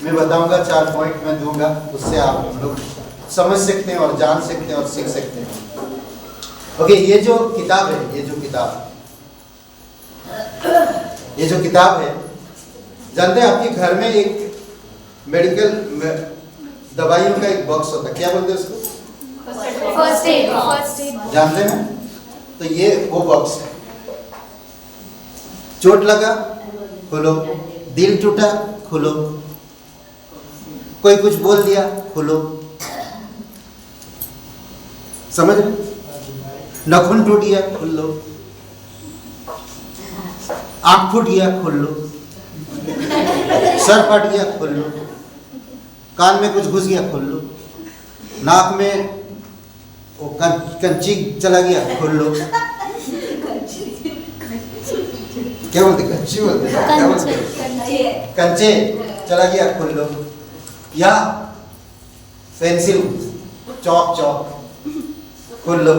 A: मैं बताऊंगा, 4 पॉइंट मैं दूंगा, उससे आप लोग समझ सकते हैं और जान सकते हैं और सीख सकते हैं। ओके, ये जो किताब है, ये जो किताब है, जानते हैं आपके घर में एक मेडिकल दवाइयों का एक बॉक्स होता है, क्या बोलते हैं उसको?
D: First aid.
A: जानते हैं? तो ये वो बॉक्स है। चोट लगा खोलो, दिल टूटा खोलो, कोई कुछ बोल दिया खोलो, समझ? नाखून टूट गया खोल लो, आंख फूट गया खोल लो, सर फट गया खोल लो, कान में कुछ घुस गया खोल लो, नाक में वो कंची चला गया खोल लो। क्या बोलते? कंची बोलते, क्या बोलते? कंचे चला गया खोल लो, या पेंसिल चौक खोल लो।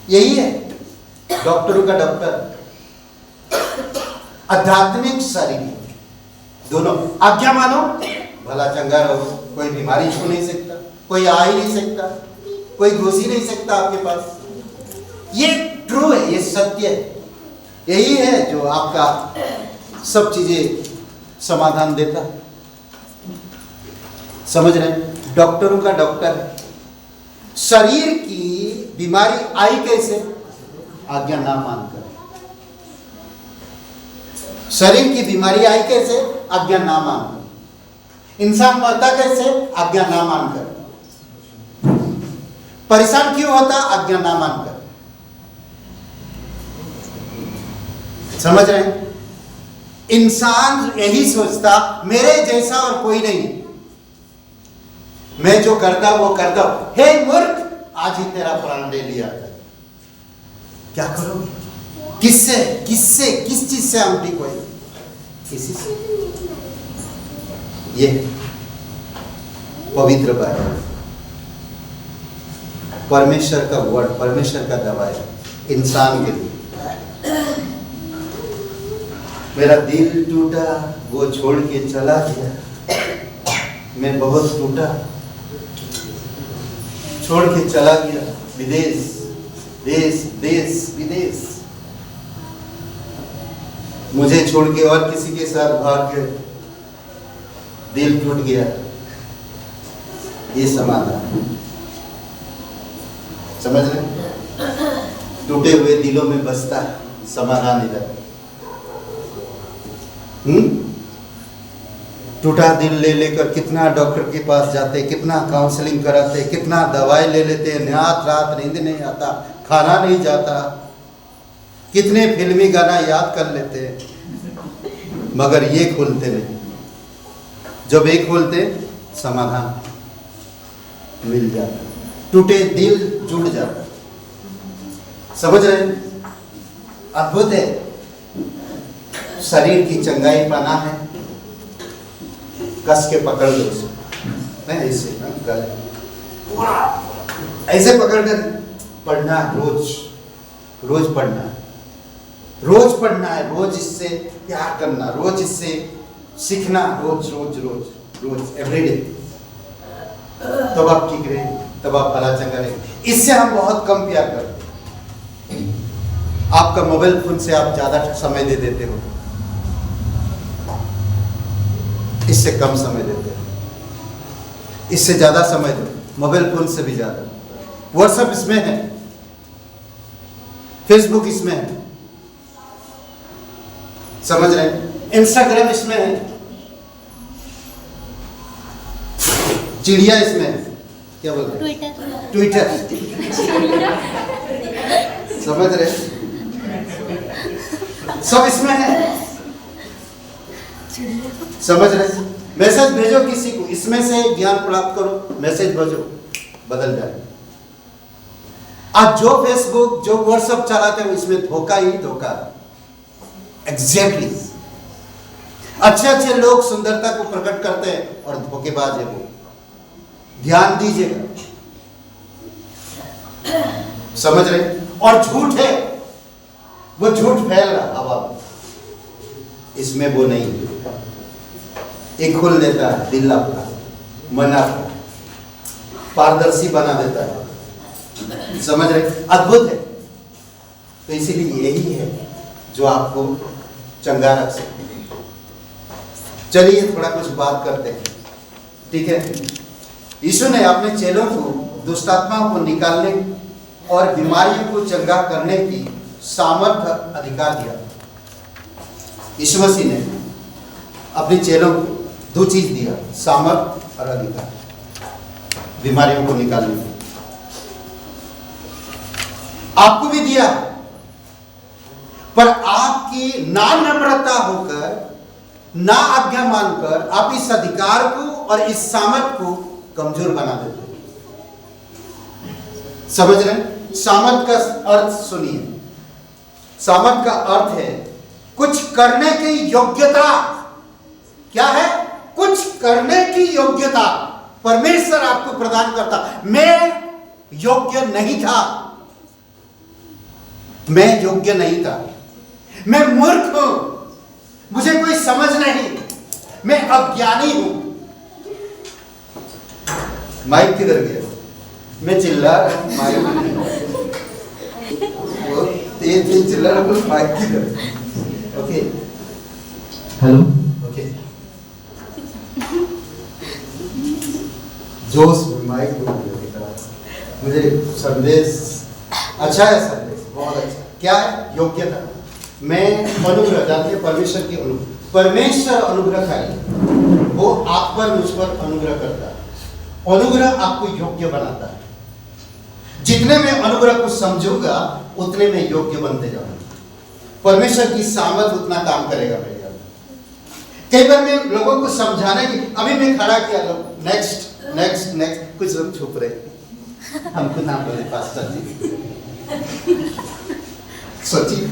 A: यही है डॉक्टरों का डॉक्टर। आध्यात्मिक शारीरिक दोनों आज्ञा मानो, भला चंगा रहो। कोई बीमारी छू नहीं सकता, कोई आ ही नहीं सकता, कोई घुस ही नहीं सकता आपके पास। ये ट्रू है, ये सत्य है, यही है जो आपका सब चीजें समाधान देता है। समझ रहे हैं? डॉक्टरों का डॉक्टर है। शरीर की बीमारी आई कैसे? आज्ञा ना मानकर। शरीर की बीमारी आई कैसे? आज्ञा ना मानकर। इंसान मरता कैसे? आज्ञा ना मानकर। परेशान क्यों होता? आज्ञा ना मानकर। समझ रहे हैं? इंसान यही सोचता मेरे जैसा और कोई नहीं, मैं जो करता वो करता। हे मूर्ख, आज ही तेरा प्राण ले लिया, क्या करोगे? किससे किससे किस चीज से हम ठीक हुए? किसी से। ये पवित्र बाइबल, परमेश्वर का वर्ड, परमेश्वर का दवाई इंसान के लिए। मेरा दिल टूटा, वो छोड़ के चला गया। मैं बहुत टूटा, छोड़ के चला गया विदेश, देश देश विदेश। मुझे छोड़ के और किसी के साथ भाग गए, दिल टूट गया। ये समाधान, समझ रहे? टूटे हुए दिलों में बसता है समाधान इधर। टूटा दिल ले लेकर कितना डॉक्टर के पास जाते, कितना काउंसलिंग कराते, कितना दवाई ले लेते, रात नींद नहीं आता, खाना नहीं जाता, कितने फिल्मी गाना याद कर लेते, मगर ये खोलते नहीं। जब एक खोलते समाधान मिल जाता, टूटे दिल जुड़ जाता। समझ रहे हैं? अद्भुत है। शरीर की चंगाई पाना है, कस के पकड़ लो उसे, नहीं ऐसे पूरा ऐसे पकड़कर पढ़ना है। रोज रोज पढ़ना है, रोज पढ़ना है, रोज इससे प्यार करना, रोज इससे सीखना, रोज रोज रोज रोज एवरीडे। तब आप ठीक रहे, तब आप भला चंगा रहे। इससे हम बहुत कम प्यार करते हैं। आपका मोबाइल फोन से आप ज्यादा समय दे देते हो, इससे कम समय देते हैं। इससे ज्यादा समय दो, मोबाइल फोन से भी ज्यादा। व्हाट्सएप इसमें है, फेसबुक इसमें है, समझ रहे हैं? इंस्टाग्राम इसमें है, चिड़िया इसमें है, क्या बोल रहे हैं? ट्विटर। समझ रहे? सब इसमें है, समझ रहे? मैसेज भेजो किसी को, इसमें से ज्ञान प्राप्त करो, मैसेज भेजो, बदल जाए। आज जो फेसबुक जो व्हाट्सएप चलाते हैं इसमें धोखा ही धोखा। एग्जैक्टली। अच्छे अच्छे लोग सुंदरता को प्रकट करते हैं और धोखेबाज है वो। ध्यान दीजिएगा, समझ रहे? और झूठ है, वो झूठ फैल रहा हवा में, इसमें वो नहीं है। एक खोल देता है दिल आपका, मन आपका, पारदर्शी बना देता है, समझ रहे? अद्भुत है। तो इसीलिए यही है जो आपको चंगा रख सकते हैं। चलिए थोड़ा कुछ बात करते हैं, ठीक है? यीशु ने अपने चेलों को दुष्टात्माओं को निकालने और बीमारियों को चंगा करने की सामर्थ्य अधिकार दिया। यीशु मसीह ने अपने चेलों को दो चीज दिया, सामर्थ्य और अधिकार, बीमारियों को निकालने की। आपको भी दिया, पर आपकी ना नम्रता होकर, ना आज्ञा मानकर आप इस अधिकार को और इस सामर्थ्य को कमजोर बना देते। समझ रहे हैं? सामर्थ्य का अर्थ सुनिए। सामर्थ्य का अर्थ है कुछ करने की योग्यता। क्या है? कुछ करने की योग्यता परमेश्वर आपको प्रदान करता। मैं योग्य नहीं था, मैं योग्य नहीं था, मैं मूर्ख हूं, मुझे कोई समझ नहीं, मैं अज्ञानी हूं। माइक किधर गया? मैं चिल्ला रहा, माइक वो तेज चिल्ला रहा, माइक किधर? Okay,
K: hello,
A: okay. जोश में माइक बोल देता है। मुझे संदेश अच्छा है, संदेश बहुत अच्छा। क्या है? योग्यता। मैं अनुग्रह, जानते हैं परमेश्वर की अनुग्रह, परमेश्वर अनुग्रहकारी, वो आप पर मुझ पर अनुग्रह करता है। अनुग्रह आपको योग्य बनाता है। जितने में अनुग्रह को समझूंगा उतने में योग्य बनते जाऊंगा। परमेश्वर की सामर्थ उतना काम करेगा मेरे अंदर। कई बार मैं लोगों को समझाने की, अभी मैं खड़ा किया, लोग नेक्स्ट नेक्स्ट नेक्स्ट, कुछ लोग छुप रहे, हमको नाम बोले पास्टर जी। सोचिए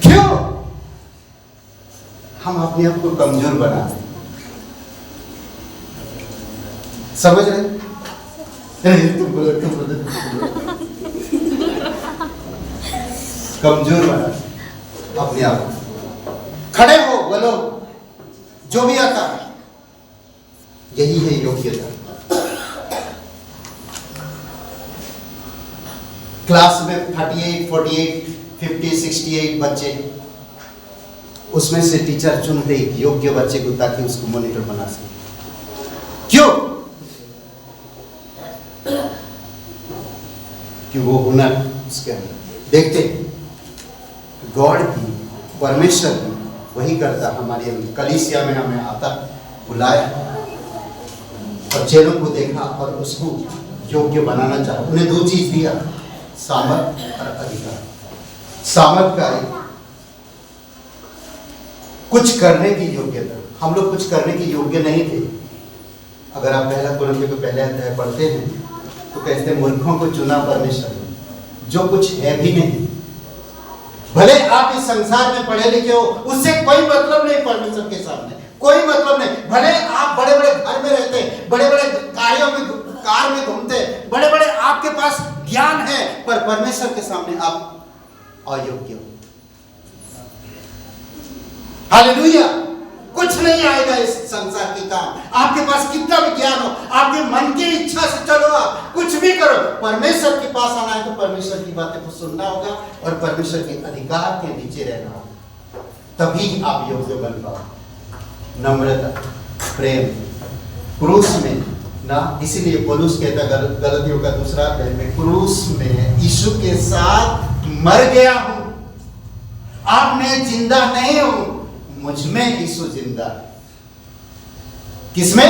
A: क्यों हम अपने आप को कमजोर बना रहे? समझ रहे? तुम बोलो कमजोर बना अपने आप। खड़े हो, बोलो जो भी आता है, यही है योग्यता। क्लास में 38, 48, 50, 68 बच्चे, उसमें से टीचर चुनते एक योग्य बच्चे को ताकि उसको मॉनिटर बना सके। क्यों? कि वो हुनर उसके अंदर देखते। गॉड की, परमेश्वर की वही करता हमारे कलीसिया में हमें आता, बुलाया और चेलों को देखा और उसको योग्य बनाना चाहा। उन्हें दो चीज दिया, सामर्थ और अधिकार। सामर्थ का कुछ करने की योग्यता। हम लोग कुछ करने की योग्य नहीं थे। अगर आप पहला कुरिन्थियों के पहले अध्याय पढ़ते हैं तो कहते हैं मूर्खों को चुना परमेश्वर ने, जो कुछ है भी नहीं। भले आप इस संसार में पढ़े लिखे हो, उससे कोई मतलब नहीं परमेश्वर के सामने, कोई मतलब नहीं। भले आप बड़े बड़े घर में रहते, बड़े बड़े कार्यों में, कार में घूमते, बड़े बड़े आपके पास ज्ञान है, पर परमेश्वर के सामने आप अयोग्य हो। हालेलुया। कुछ नहीं आएगा इस संसार के काम। आपके पास कितना भी ज्ञान हो, आपके मन की इच्छा से चलो, आप कुछ भी करो, परमेश्वर के पास आना है तो परमेश्वर की बातें को सुनना होगा और परमेश्वर के अधिकार के नीचे रहना होगा, तभी आप योग्य बन पाओ। नम्रता, प्रेम, क्रूस में ना, इसीलिए पौलुस कहता गलतियों का 2 अध्याय में, क्रूस में यीशु के साथ मर गया हूं, अब मैं जिंदा नहीं हूं, मुझ में यीशु जिंदा है। किसमें?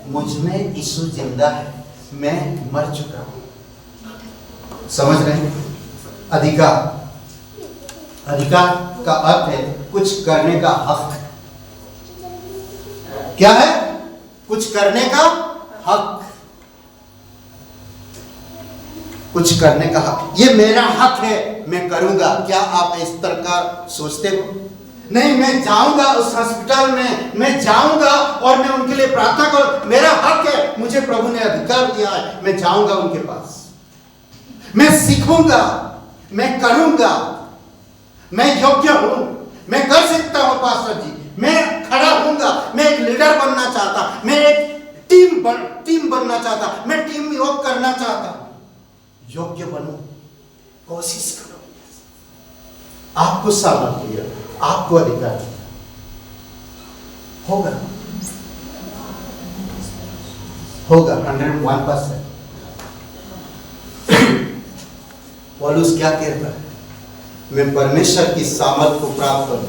A: मुझ में यीशु जिंदा है, मैं मर चुका हूं। समझ रहे हैं? अधिकार, अधिकार का अर्थ है कुछ करने का हक। क्या है? कुछ करने का हक, कुछ करने का हक। ये मेरा हक है, मैं करूंगा। क्या आप इस तरह का सोचते हो? नहीं, मैं जाऊंगा उस हॉस्पिटल में, मैं जाऊंगा और मैं उनके लिए प्रार्थना करूं, मेरा हक है, मुझे प्रभु ने अधिकार दिया है, मैं जाऊंगा उनके पास, मैं सीखूंगा, मैं करूंगा, मैं योग्य हूं, मैं कर सकता हूं पास्टर जी, मैं खड़ा होऊंगा, मैं एक लीडर बनना चाहता, मैं एक टीम बनना चाहता, मैं टीम योग करना चाहता। योग्य बनो, कोशिश करो, आपको सामर्थ्य दिया, आपको अधिकार होगा, होगा 101%। पौलुस क्या कहता है? मैं परमेश्वर की सामर्थ को प्राप्त करूं,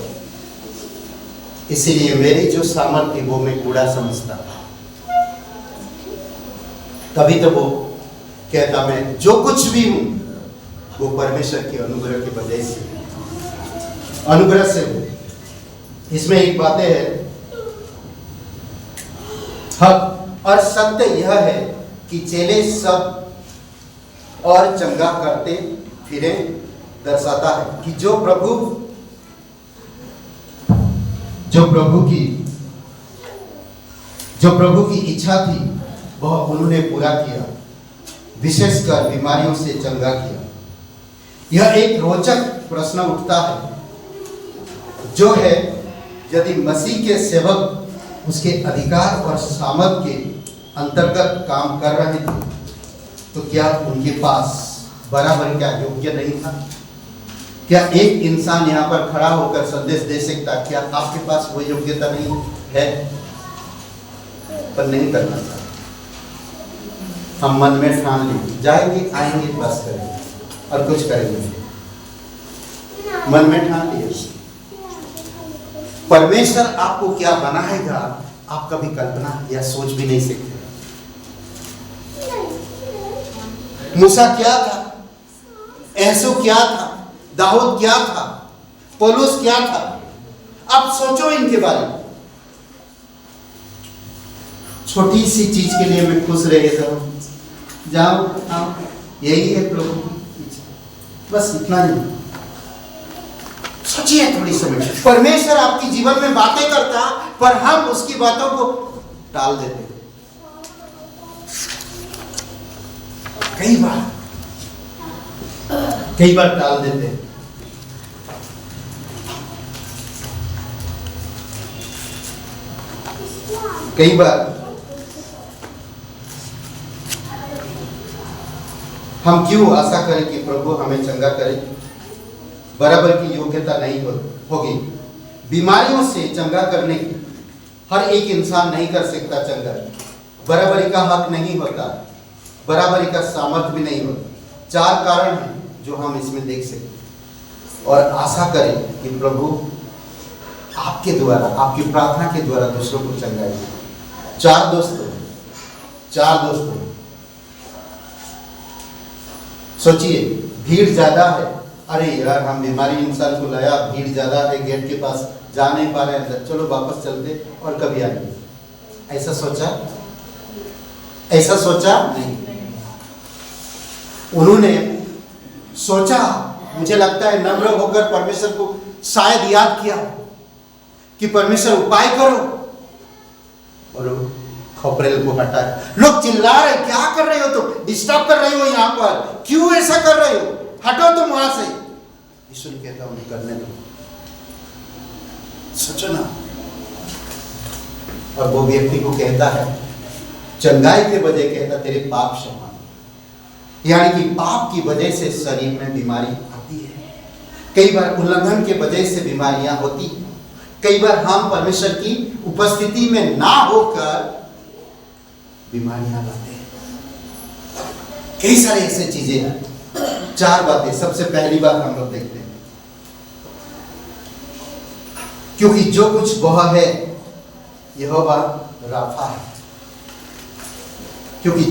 A: इसीलिए मेरी जो सामर्थ्य वो मैं कूड़ा समझता। तभी तो वो कहता मैं जो कुछ भी हूं वो परमेश्वर के अनुग्रह की वजह से, अनुग्रह से हूं। इसमें एक बातें है, हक और सत्य यह है कि चेले सब और चंगा करते फिरे दर्शाता है कि जो प्रभु की इच्छा थी वह उन्होंने पूरा किया, विशेषकर बीमारियों से चंगा किया। यह एक रोचक प्रश्न उठता है, जो है यदि मसीह के सेवक उसके अधिकार और सामर्थ के अंतर्गत काम कर रहे थे तो क्या उनके पास बराबर क्या योग्य नहीं था? क्या एक इंसान यहाँ पर खड़ा होकर संदेश दे सकता? क्या आपके पास वो योग्यता नहीं है? पर नहीं करना चाहता। हम मन में ठान ली जाएंगे आएंगे बस करेंगे और कुछ करेंगे नहीं। मन में ठान लिया। परमेश्वर आपको क्या बनाएगा आप कभी कल्पना या सोच भी नहीं सकते। मूसा क्या था, ऐसो क्या था, दाऊद क्या था, पौलुस क्या था, आप सोचो इनके बारे में। छोटी सी चीज के लिए मैं खुश रह जाऊं, जाओ आओ, यही है प्रभु, बस इतना ही। सोचिए थोड़ी समय, परमेश्वर आपकी जीवन में बातें करता पर हम उसकी बातों को टाल देते। कई बार टाल देते हैं। कई बार हम क्यों आशा करें कि प्रभु हमें चंगा करे, बराबर की योग्यता नहीं होगी। बीमारियों से चंगा करने की हर एक इंसान नहीं कर सकता चंगा, बराबरी का हक नहीं होता, बराबरी का सामर्थ्य भी नहीं होता। 4 कारण हैं जो हम इसमें देख सकते और आशा करें कि प्रभु आपके द्वारा, आपकी प्रार्थना के द्वारा दूसरों को चंगाए। 4 दोस्तों, सोचिए भीड़ ज्यादा है, अरे यार हम बीमारी इंसान को लाया, भीड़ ज्यादा है, गेट के पास जा नहीं पा रहे हैं, चलो वापस चलते और कभी आएंगे। ऐसा सोचा नहीं। उन्होंने सोचा, मुझे लगता है नम्र होकर परमेश्वर को शायद याद किया कि परमेश्वर उपाय करो, और खोपरेल को हटाया। लोग चिल्ला रहे, क्या कर रहे हो तुम, डिस्टर्ब कर रहे हो यहाँ पर, क्यों ऐसा कर रहे हो, हटो तुम वहां से। यीशु ने कहता उन्हें करने दो। सोचो ना। और वो व्यक्ति को कहता है, चंगाई के बजाय कहता तेरे पाप क्षमा। यानी कि पाप की वजह से शरीर में बीमारी आती है। कई बार उल्लंघन के वजह से बीमारियां होती हैं। कई बार हम परमेश्वर की उपस्थिति में ना होकर बीमारियां लाते हैं। कई सारे ऐसे चीजें हैं। 4 बातें। सबसे पहली बात हम लोग देखते हैं, क्योंकि जो कुछ वह है यहोवा राफा है। क्योंकि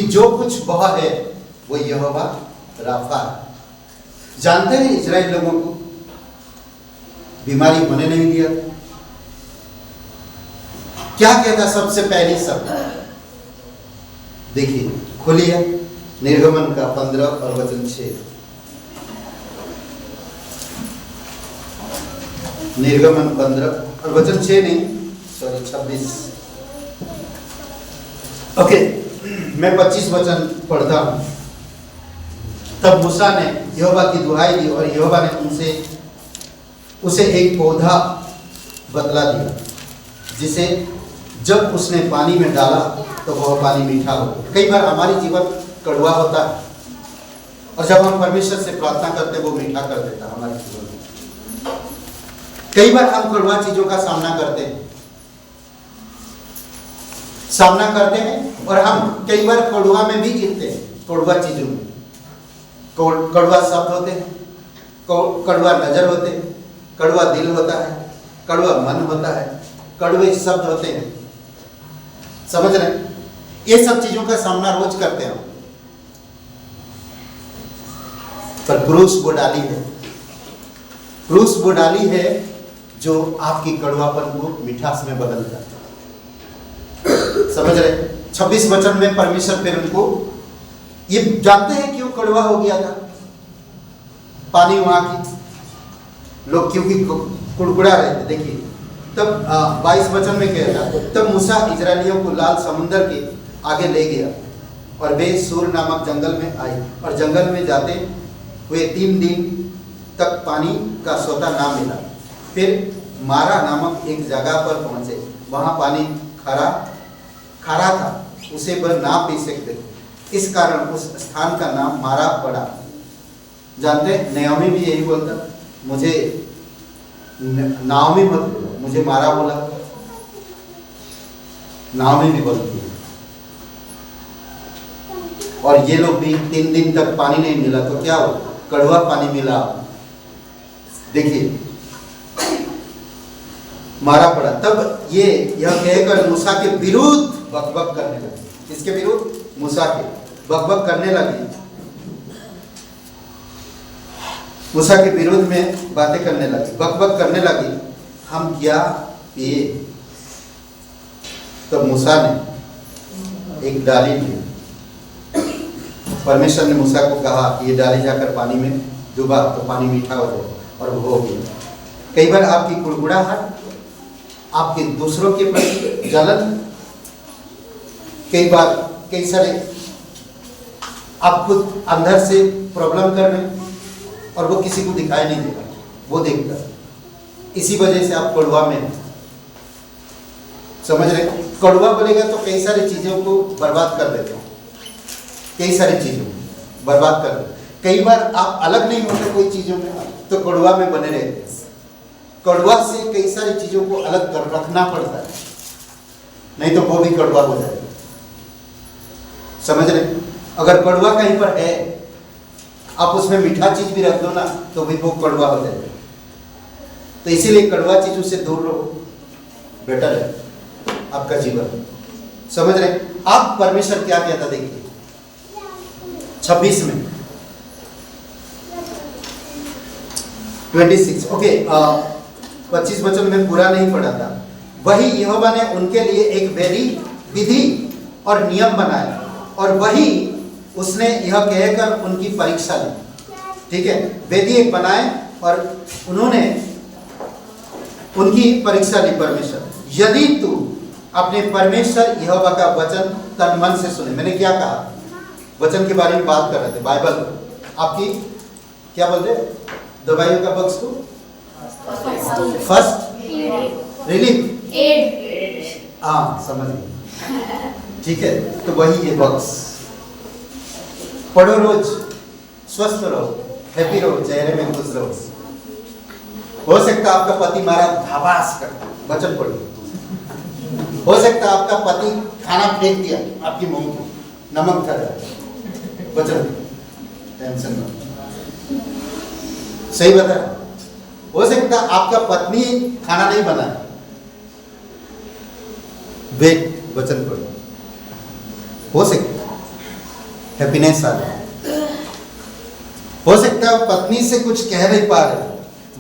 A: जो कुछ वह है वो यहोवा राफा है। जानते हैं इजराइल लोगों को बीमारी होने नहीं दिया। क्या कहता सबसे पहली शब्द, देखिए खोलिए निर्गमन का 15 और वचन 6। निर्गमन 15 और वचन 6 नहीं, सॉरी 26। ओके, मैं 25 वचन पढ़ता हूं। तब मूसा ने यहोवा की दुहाई दी और यहोवा ने उसे एक पौधा बतला दिया, जिसे जब उसने पानी में डाला तो वह पानी मीठा हो। कई बार हमारी जीवन कड़वा होता है और जब हम परमेश्वर से प्रार्थना करते वो मीठा कर देता हमारे जीवन में। कई बार हम कड़वा चीजों का सामना करते हैं और हम कई बार कड़वा में भी गिरते हैं। कड़वा चीजों में कड़वा शब्द होते हैं, कड़वा नजर होते हैं, कड़वा दिल होता है, कड़वा मन होता है, कड़वे शब्द होते हैं। समझ रहे हैं? ये सब चीजों का सामना रोज करते हैं। पर क्रूस वो डाली है, क्रूस वो डाली है जो आपकी कड़वापन को मिठास में बदलता है। समझ रहे? 26 वचन में परमेश्वर फिर उनको, ये जानते हैं क्यों कड़वा हो गया था पानी वहां की, लोग क्योंकि कुड़कुड़ा रहे थे। देखिए तब 22 वचन में कहता है, तब मूसा इजरायलियों को लाल समुंदर के आगे ले गया और वे सूर नामक जंगल में आए और जंगल में जाते हुए 3 दिन तक पानी का सोता ना मिला। फिर मारा नामक एक जगह पर पहुंचे, वहां पानी खारा था, उसे पर ना पी सकते, इस कारण उस स्थान का नाम मारा पड़ा। जानते नयोमी भी यही बोलता, मुझे नाओमी मत बोलो, मुझे मारा बोला। नाओमी भी बोलती है और ये लोग भी 3 दिन तक पानी नहीं मिला तो क्या हो, कड़वा पानी मिला, देखिए मारा पड़ा। तब यह कहकर मूसा के विरुद्ध बकबक करने लगे। किसके विरुद्ध? मूसा के। बकबक करने लगे, मूसा के विरोध में बातें करने लगी, बकबक करने लगी, हम क्या पिए। तब मूसा ने एक डाली ली। परमेश्वर ने मूसा को कहा कि ये डाली जाकर पानी में डूबा तो पानी मीठा हो जाए, और वो हो गया। कई बार आपकी कुड़कुड़ाहट, आपके दूसरों के प्रति जलन, कई बार कई सारे आप खुद अंदर से प्रॉब्लम कर रहे हैं और वो किसी को दिखाई नहीं देगा, वो देखता है। इसी वजह से आप कड़वा में हैं। समझ रहे? कड़वा बोलेगा तो कई सारी चीजों को बर्बाद कर देते हो, कई सारी चीजों को बर्बाद कर देते। कई बार आप अलग नहीं होते कोई चीजों में, तो कड़वा में बने रहते हैं। कड़वा से कई सारी चीजों को अलग कर रखना पड़ता है, नहीं तो वो भी कड़वा हो जाएगा। समझ रहे? अगर कड़वा कहीं पर है, आप उसमें मीठा चीज भी रख दो ना, तो भी वो कड़वा हो जाएगा। तो इसीलिए कड़वा चीजों से दूर रहो, बेटर है आपका जीवन। समझ रहे? आप परमेश्वर क्या कहता देखिए 26 में 26 ओके 25 वचन में पूरा नहीं पढ़ा था। वही यहोवा ने उनके लिए एक विधि और नियम बनाया, और वही उसने यह कहकर उनकी परीक्षा ली। ठीक है, विधि एक बनाए और उन्होंने उनकी परीक्षा ली। परमेश्वर, यदि तू अपने परमेश्वर यहोवा का वचन तन मन से सुने। मैंने क्या कहा? वचन के बारे में बात कर रहे थे। बाइबल आपकी क्या बोल रहे? दवाइयों का बॉक्स को फर्स्ट रिलीफ एड, हाँ समझ गए। ठीक है, तो वही ये बॉक्स पढ़ो, रोज स्वस्थ रहो, हैप्पी रहो, चेहरे में खुश रहो। हो सकता है आपका पति मारा धाबास कर, वचन पढ़ो। हो सकता है आपका पति खाना फेंक दिया आपकी मुंह में, नमक था, वचन, टेंशन मत, सही बता। हो सकता है आपका पत्नी खाना नहीं बनाया, वेट, वचन पढ़ो। हो सकता हैप्पीनेस आ जाए। हो सकता है पत्नी से कुछ कह नहीं पा रहे,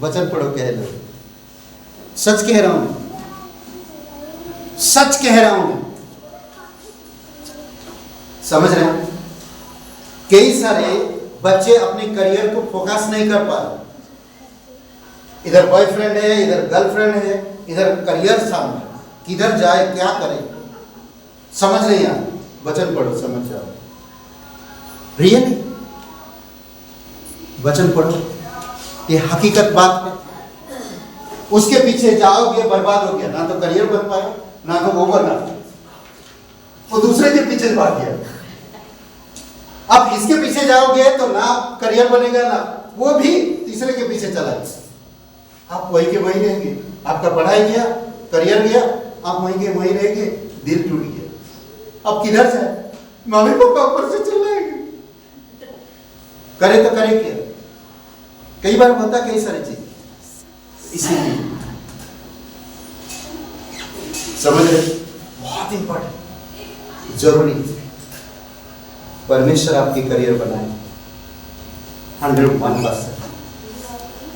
A: वचन पढ़ो, कह लो। सच कह रहा हूं, सच कह रहा हूं। समझ रहे हैं? कई सारे बच्चे अपने करियर को फोकस नहीं कर पा रहे। इधर बॉयफ्रेंड है, इधर गर्लफ्रेंड है, इधर करियर सामने, किधर जाए, क्या करे, समझ नहीं आ। वचन पढ़ो, समझ जाओ। रियली वचन पढ़ो, ये हकीकत बात है। उसके पीछे जाओगे बर्बाद हो गया, ना तो करियर बन पाए, ना तो वो बना, वो दूसरे के पीछे भाग गया। अब इसके पीछे जाओगे तो ना करियर बनेगा, ना वो भी तीसरे के पीछे चला गया। आप वही के वही रहेंगे, आपका पढ़ाई गया, करियर गया, आप वहीं के वहीं रहेंगे, दिल टूट गया। अब किधर जाए? मम्मी पापा ऊपर से चिल्लाएंगे, करे तो करे क्या? कई बार होता कई सारी चीज, इसीलिए समझ रहे? बहुत इंपॉर्टेंट, जरूरी। परमेश्वर आपकी करियर बनाए 101%।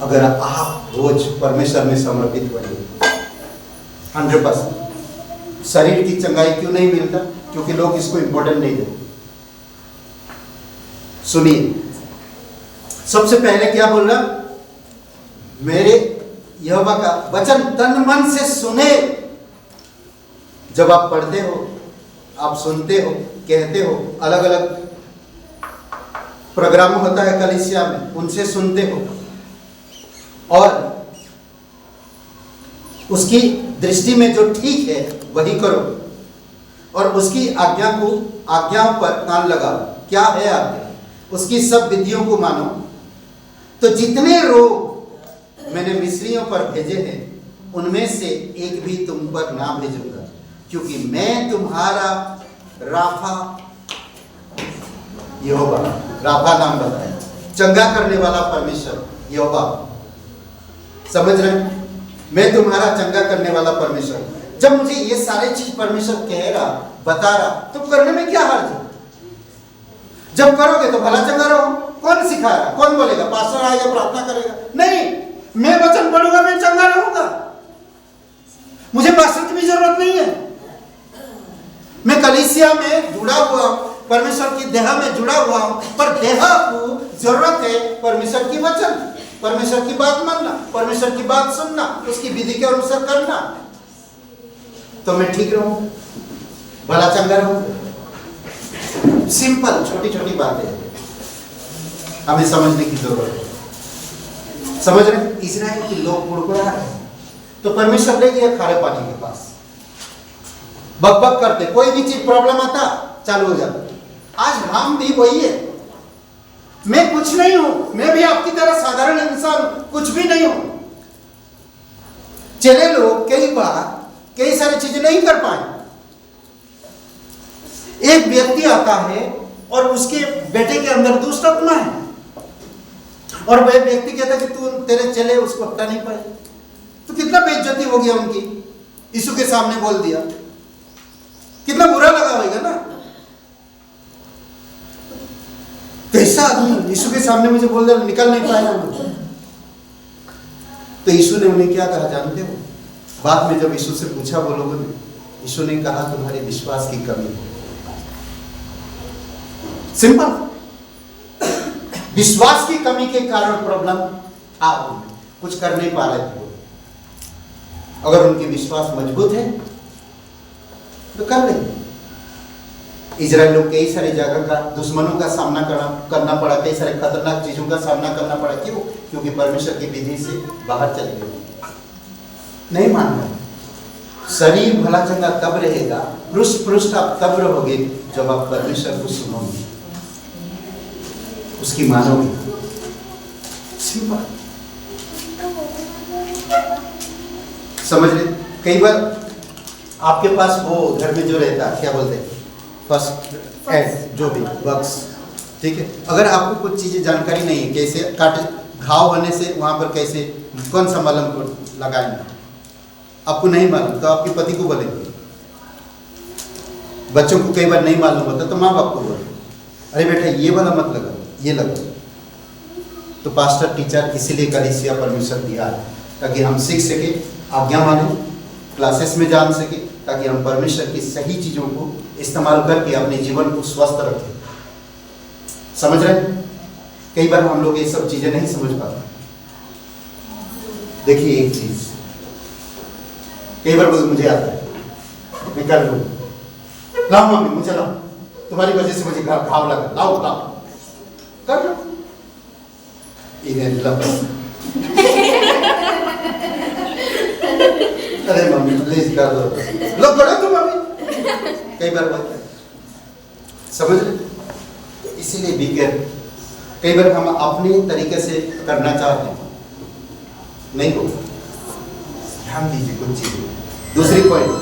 A: अगर आप रोज परमेश्वर में समर्पित बनिए 100%। शरीर की चंगाई क्यों नहीं मिलता? क्योंकि लोग इसको इंपॉर्टेंट नहीं देते। सुनिए, सबसे पहले क्या बोल रहा? मेरे यहोवा का वचन तन मन से सुने। जब आप पढ़ते हो, आप सुनते हो, कहते हो, अलग अलग प्रोग्राम होता है कलीसिया में, उनसे सुनते हो और उसकी दृष्टि में जो ठीक है वही करो, और उसकी आज्ञाओं पर कान लगाओ। क्या है आज्ञा? उसकी सब विधियों को मानो, तो जितने रोग मैंने मिस्रियों पर भेजे हैं उनमें से एक भी तुम पर ना भेजूंगा, क्योंकि मैं तुम्हारा राफा यहोवा, राफा नाम बताया, चंगा करने वाला परमेश्वर यहोवा। समझ रहे हैं? मैं तुम्हारा चंगा करने वाला परमेश्वर हूं। जब मुझे ये सारे चीज परमेश्वर कह रहा, बता रहा, तो करने में क्या हर्ज है? जब करोगे तो भला चंगा रहो। कौन सिखाएगा? कौन बोलेगा? पास्टर आएगा प्रार्थना करेगा? नहीं, मैं वचन पढ़ूंगा, मैं चंगा रहूंगा। मुझे पास्टर की भी जरूरत नहीं है। मैं कलीसिया में जुड़ा हुआ हूं, परमेश्वर की देह में जुड़ा हुआ हूं, पर देह को जरूरत है परमेश्वर की वचन, परमेश्वर की बात मानना, परमेश्वर की बात सुनना, उसकी विधि के अनुसार करना, तो मैं ठीक रहूं, भला चंगा रहूं। सिंपल छोटी छोटी बातें हमें समझने की जरूरत है। समझ रहे? इजराइल के लोग कुड़कुड़ा है तो परमेश्वर ले गया खारे पानी के पास, बकबक करते, कोई भी चीज प्रॉब्लम आता चालू हो जाता। आज हम भी वही है। मैं कुछ नहीं हूं, मैं भी आपकी तरह साधारण इंसान, कुछ भी नहीं हूं। चले लोग कई बार कई सारी चीजें नहीं कर पाए। एक व्यक्ति आता है और उसके बेटे के अंदर दुष्ट आत्मा है, और वह व्यक्ति कहता है कि तू तेरे चले उसको हटा नहीं पाए, तो कितना बेइज्जती हो गया उनकी। यीशु के सामने बोल दिया, कितना बुरा लगा होगा ना। कैसा आदमी यीशु के सामने मुझे बोल दिया, निकल नहीं पाएगा। तो यीशु ने उन्हें क्या कहा जानते हो? बाद में जब यीशु से पूछा वो लोगों ने, यीशु ने कहा तुम्हारे विश्वास की कमी है। सिंपल, विश्वास की कमी के कारण प्रॉब्लम था, कुछ कर नहीं पा रहे थे। अगर उनके विश्वास मजबूत है तो कर लेंगे। इजराइल लोग कई सारी जगह का दुश्मनों का सामना करना पड़ा, कई सारे खतरनाक चीजों का सामना करना पड़ा। क्यों? क्योंकि परमेश्वर की विधि से बाहर चले गए, नहीं मान रहे। शरीर भला चंगा तब रहेगा, पृष्ठ आप तब रहोगे जब आप परमेश्वर को सुनोगे, उसकी मानोगे। सिंपल, समझ रहे? कई बार आपके पास वो घर में जो रहता है, क्या बोलते हैं, फर्स्ट एड, जो भी बक्स, ठीक है। अगर आपको कुछ चीजें जानकारी नहीं है, कैसे घाव होने से वहां पर कैसे कौन सा मलहम को लगाएंगे, आपको नहीं मालूम, तो आपके पति को बोलेंगे। बच्चों को कई बार नहीं मालूम होता तो माँ बाप को बोलेंगे, अरे बेटा ये वाला मत लगाओ, ये लगाओ। तो पास्टर टीचर इसीलिए कलीसिया परमेश्वर दिया है, ताकि हम सीख सके, आज्ञा माने, क्लासेस में जान सके, ताकि हम परमेश्वर की सही चीजों को इस्तेमाल करके अपने जीवन को स्वस्थ रखें। समझ रहे? कई बार हम लोग ये सब चीजें नहीं समझ पाते। देखिए एक चीज, कई बार मुझे आता है, मैं कर लूँ, लाओ मम्मी मुझे लाओ, तुम्हारी वजह से मुझे घाव लगा, लाओ लाओ, कर लो। अरे मम्मी प्लीज कर दो, लो करो तो मम्मी। कई बार होता है, समझ रहे? इसीलिए भी कई बार हम अपने तरीके से करना चाहते हैं, नहीं हो। ध्यान दीजिए कुछ चीजें। दूसरी पॉइंट,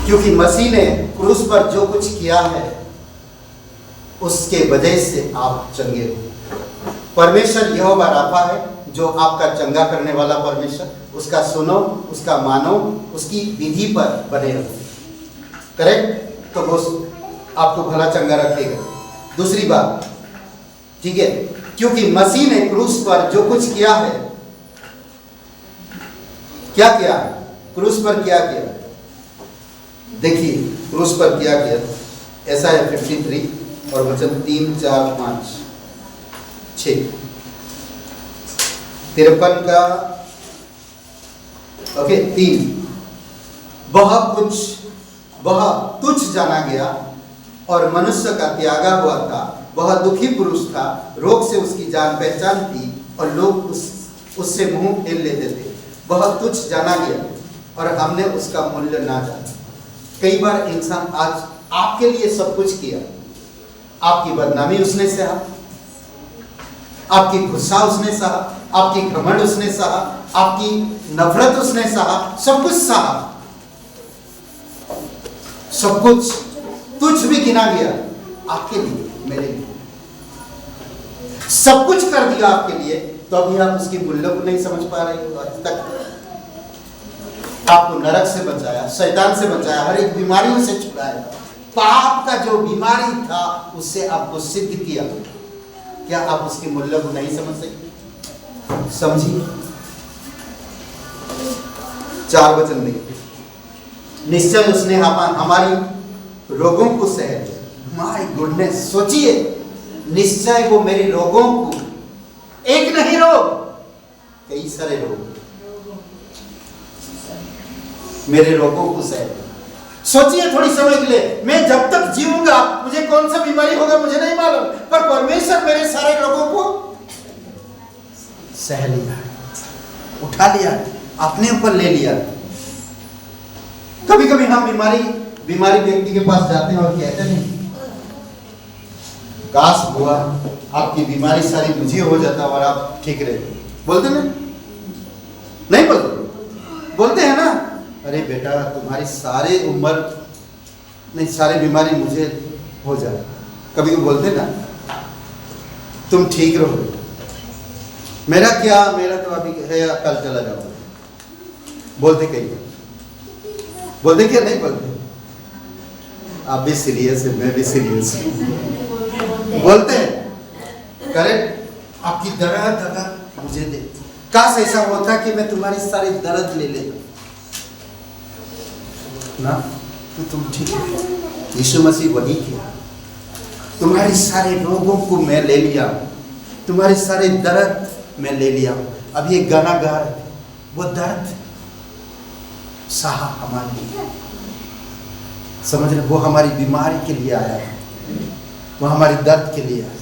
A: क्योंकि मसीह ने क्रूस पर जो कुछ किया है उसके वजह से आप चंगे हो। परमेश्वर यहोवा राफा है, जो आपका चंगा करने वाला परमेश्वर, उसका सुनो, उसका मानो, उसकी विधि पर बने रहो। करेक्ट? तो वो आपको भला चंगा रखेगा। दूसरी बात, ठीक है, क्योंकि मसीह ने क्रूस पर जो कुछ किया है, क्या किया है? क्रूस पर क्या किया? देखिए क्रूस पर क्या किया। ऐसा है 53 और वचन 3, 4, 5, 6, 53 का ओके 3, वह तुच्छ जाना गया और मनुष्य का त्यागा हुआ था, वह दुखी पुरुष था, रोग से उसकी जान पहचान थी और लोग उससे मुंह फेर लेते थे। वह तुच्छ जाना गया और हमने उसका मूल्य ना जाना। कई बार इंसान आज आपके लिए सब कुछ किया, आपकी बदनामी उसने सहा, आपकी गुस्सा उसने सहा, आपकी घमंड उसने सहा, आपकी नफरत उसने सहा, सब कुछ सहा, सब कुछ तुझ भी गिना गया आपके लिए, मेरे लिए। सब कुछ कर दिया आपके लिए, तो अभी आप उसकी मूल्य को नहीं समझ पा रहे हो। आज तक आपको नरक से बचाया, शैतान से बचाया, हर एक बीमारियों से छुड़ाया, पाप का जो बीमारी था उससे आपको सिद्ध किया। क्या आप उसके मूल्य को नहीं समझ सकते? समझिए। 4 वचन देखिए। निश्चय उसने हमारी रोगों को सह लिया। माय गुडनेस, सोचिए, निश्चय वो मेरे रोगों को, एक नहीं रोग, कई सारे रोग, मेरे रोगों को सह लिया। सोचिए थोड़ी समय के लिए, मैं जब तक जीऊंगा मुझे कौन सा बीमारी होगा मुझे नहीं मालूम, पर परमेश्वर मेरे सारे रोगों को सह लिया, उठा लिया, अपने ऊपर ले लिया। कभी कभी हम बीमारी व्यक्ति के पास जाते हैं और कहते नहीं, काश हुआ आपकी बीमारी सारी मुझे हो जाता और आप ठीक रहते। बोलते नहीं बोलते? बोलते हैं ना, अरे बेटा तुम्हारी सारे उम्र नहीं, सारी बीमारी मुझे हो जाए। कभी भी बोलते ना, तुम ठीक रहो, मेरा क्या, मेरा तो अभी है, कल चला जाऊंगा। बोलते कहीं, बोलते क्या नहीं बोलते? आप भी सीरियस है, मैं भी सीरियस हूं। बोलते हैं, करेक्ट, आपकी दर्द मुझे दे। काश ऐसा होता कि मैं तुम्हारी सारी दर्द ले लेता ना, तो तुम ठीक है। यीशु मसीह वही किया, तुम्हारे सारे रोगों को मैं ले लिया, तुम्हारे सारे दर्द मैं ले लिया। अभी एक गाना गा रहे थे, वो दर्द सहा हमारे लिए, समझ रहे? वो हमारी बीमारी के लिए आया है, वो हमारी दर्द के लिए आया,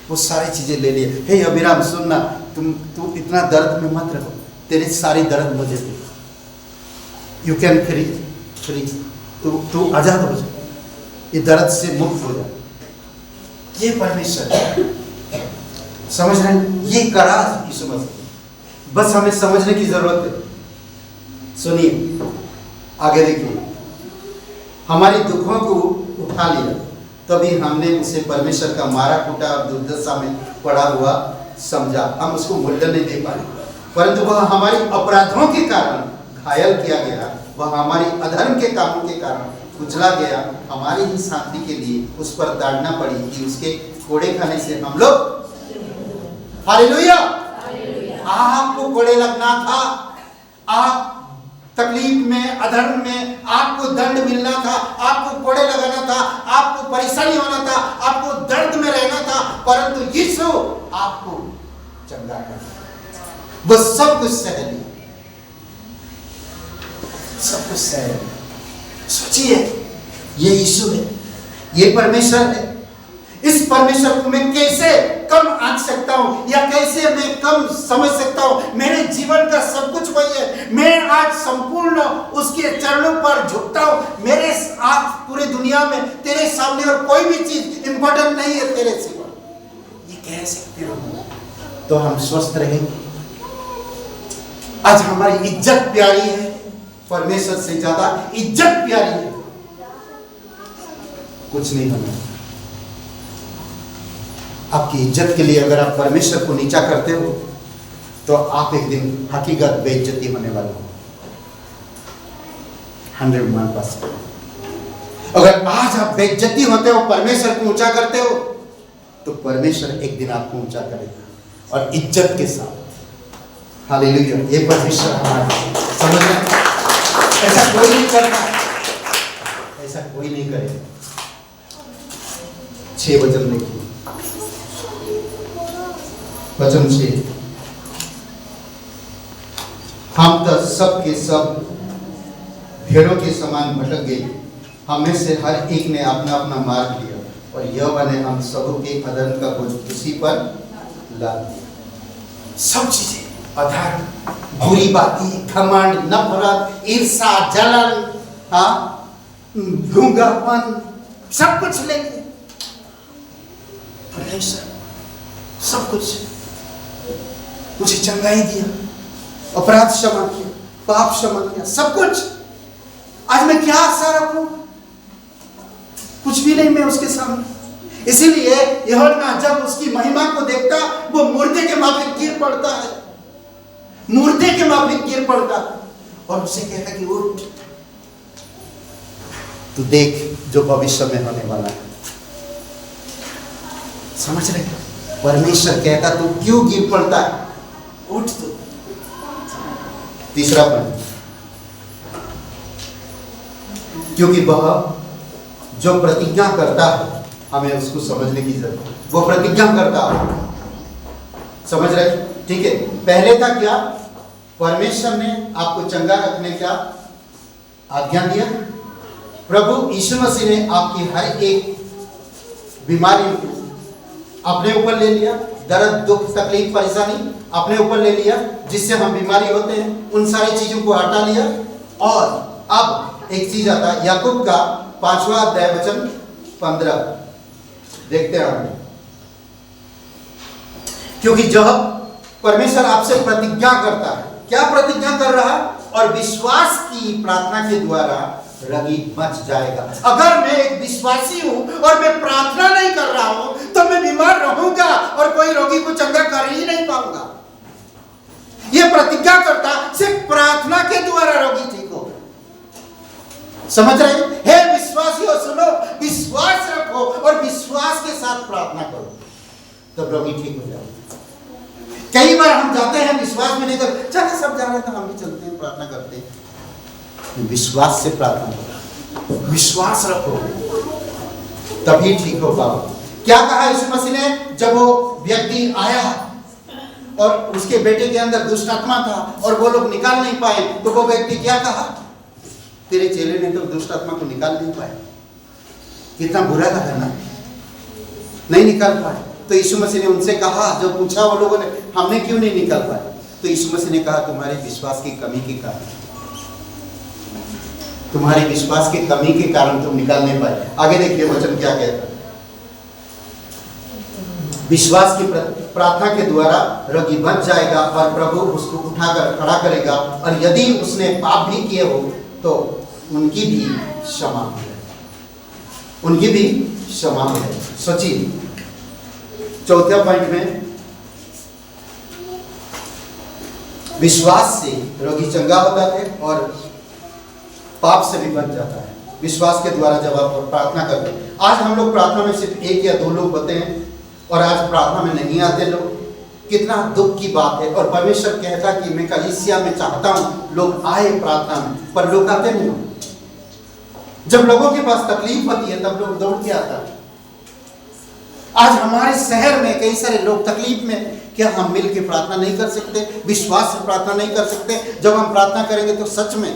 A: वो सारी चीजें ले लिए। हे अभिराम सुनना, तू इतना दर्द में मत रहो, तेरी सारी दर्द मुझे दे। यू कैन फ्री, तू आजाद हो जा, ये दर्द से मुक्त हो जा। ये परमेश्वर है, समझ रहे हैं? ये करार यीशु मसीह, बस हमें समझने की जरूरत है। सुनिए आगे देखिए, हमारी दुखों को उठा लिया, तभी हमने उसे परमेश्वर का मारा कूटा और दुर्दशा में पड़ा हुआ समझा। हम उसको मूल्य नहीं दे पाए, परंतु वह हमारी अपराधों के कारण घायल किया गया, वह हमारी अधर्म के कामों के कारण कुचला गया। हमारी ही शांति के लिए उस पर दाढ़ना पड़ी कि उसके कोड़े खाने से हम लोग, हालेलुया, आपको कोड़े लगना था, आप तकलीफ में, अधर्म में, आपको दंड मिलना था, आपको कोड़े लगाना था, आपको परेशानी होना था, आपको दर्द में रहना था, परंतु यीशु आपको चंगा कर, बस सब कुछ सह लिया, सब कुछ सह लिया। सोचिए, ये यीशु है, ये परमेश्वर है। इस परमेश्वर को मैं कैसे कम आंक सकता हूं, या कैसे मैं कम समझ सकता हूं? मेरे जीवन का सब कुछ वही है। मैं आज संपूर्ण उसके चरणों पर झुकता हूं। मेरे आज पूरी दुनिया में तेरे सामने और कोई भी चीज इंपॉर्टेंट नहीं है तेरे सिवा। ये कह सकते हो तो हम स्वस्थ रहेंगे। आज हमारी इज्जत प्यारी है, परमेश्वर से ज्यादा इज्जत प्यारी है। कुछ नहीं होना। आपकी इज्जत के लिए अगर आप परमेश्वर को नीचा करते हो तो आप एक दिन हकीकत बेइज्जती होने वाले हो, 100%। अगर आज आप बेइज्जती होते हो, परमेश्वर को ऊंचा करते हो, तो परमेश्वर एक दिन आपको ऊंचा करेगा और इज्जत के साथ। हालेलुया, ये परमेश्वर हमारा, समझ रहे? ऐसा कोई नहीं करता, ऐसा कोई नहीं करेगा। 6 वचन देखिए, वचन 6, हम तो सब के सब भेड़ों के समान भटक गए, हमें से हर एक ने अपना अपना मार्ग लिया, और यहोवा ने हम सबों के अधर्म का बोझ उसी पर लाद दिया। सब चीजें, अधर्म, बुरी बातें, घमंड, नफरत, ईर्ष्या, जलन, गूंगापन, सब कुछ लेंगे। परमेश्वर सब कुछ मुझे चंगाई दिया, अपराध क्षमा किया, पाप क्षमा किया, सब कुछ। आज मैं क्या आशा रखूं? कुछ भी नहीं मैं उसके सामने। इसीलिए यूहन्ना जब उसकी महिमा को देखता, वो मुर्दे के माफिक गिर पड़ता है, मुर्दे के माफिक गिर पड़ता है और उसे कहता कि उठ, तू देख जो भविष्य में होने वाला है। समझ रहे? परमेश्वर कहता तू क्यों गिर पड़ता है, उठ तू। तीसरा पॉइंट, क्योंकि वह जो प्रतिज्ञा करता है, हमें उसको समझने की जरूरत है। वो प्रतिज्ञा करता है, समझ रहे? ठीक है। पहले था क्या, परमेश्वर ने आपको चंगा रखने का आज्ञा दिया। प्रभु यीशु मसीह ने आपकी हर एक बीमारी को अपने ऊपर ले लिया, दर्द दुख तकलीफ परेशानी अपने ऊपर ले लिया, जिससे हम बीमारी होते हैं, उन सारी चीजों को हटा लिया। और अब एक चीज आता है, याकूब का 5वां अध्याय वचन 15 देखते हैं हम। क्योंकि जब परमेश्वर आपसे प्रतिज्ञा करता है, क्या प्रतिज्ञा कर रहा है? और विश्वास की प्रार्थना के द्वारा रोगी बच जाएगा। अगर मैं एक विश्वासी हूं और मैं प्रार्थना नहीं कर रहा हूं तो मैं बीमार रहूंगा और कोई रोगी को चंगा कर ही नहीं पाऊंगा। यह प्रतिज्ञा करता सिर्फ प्रार्थना के द्वारा रोगी ठीक हो। समझ रहे? हे विश्वासियों सुनो, विश्वास रखो और विश्वास के साथ प्रार्थना करो, तब रोगी ठीक हो जाएगा। कई बार हम जाते हैं विश्वास में नहीं कर, चलो सब जा रहे हैं तो हम भी चलते हैं, प्रार्थना करते हैं। विश्वास से प्रार्थना करो, विश्वास रखो, तभी ठीक हो पाओ। क्या कहा यीशु मसीह ने? जब वो व्यक्ति आया और उसके बेटे के अंदर दुष्ट आत्मा था और वो लोग निकाल नहीं पाए, तो वो व्यक्ति क्या कहा? तेरे चेले ने तो दुष्ट आत्मा को निकाल नहीं पाए। कितना बुरा लगा ना, नहीं निकाल पाए। तो यीशु मसीह ने उनसे कहा, जब पूछा वो लोगों ने हमने क्यों नहीं निकाल पाए, तो यीशु मसीह ने कहा तुम्हारे विश्वास की कमी के कारण, तुम्हारे विश्वास की कमी के कारण तुम निकाल नहीं पाए। आगे देखिए वचन क्या कहता है। विश्वास की प्रार्थना के द्वारा रोगी बच जाएगा और प्रभु उसको उठाकर खड़ा करेगा, और यदि उसने पाप भी किए हो तो उनकी भी क्षमा है, उनकी भी क्षमा है। सोचिए, चौथा पॉइंट में विश्वास से रोगी चंगा होता है और पाप से भी बच जाता है। विश्वास के द्वारा जब आप प्रार्थना करते हैं, आज हम लोग प्रार्थना में सिर्फ एक या दो लोग होते हैं और आज प्रार्थना में नहीं आते लोग, कितना दुख की बात है। और परमेश्वर कहता कि मैं कलीसिया में चाहता हूं लोग आए प्रार्थना में, पर लोग आते नहीं। जब लोगों के पास तकलीफ होती है तब लोग दौड़ के आता है। आज हमारे शहर में कई सारे लोग तकलीफ में, क्या हम मिल के प्रार्थना नहीं कर सकते? विश्वास से प्रार्थना नहीं कर सकते? जब हम प्रार्थना करेंगे तो सच में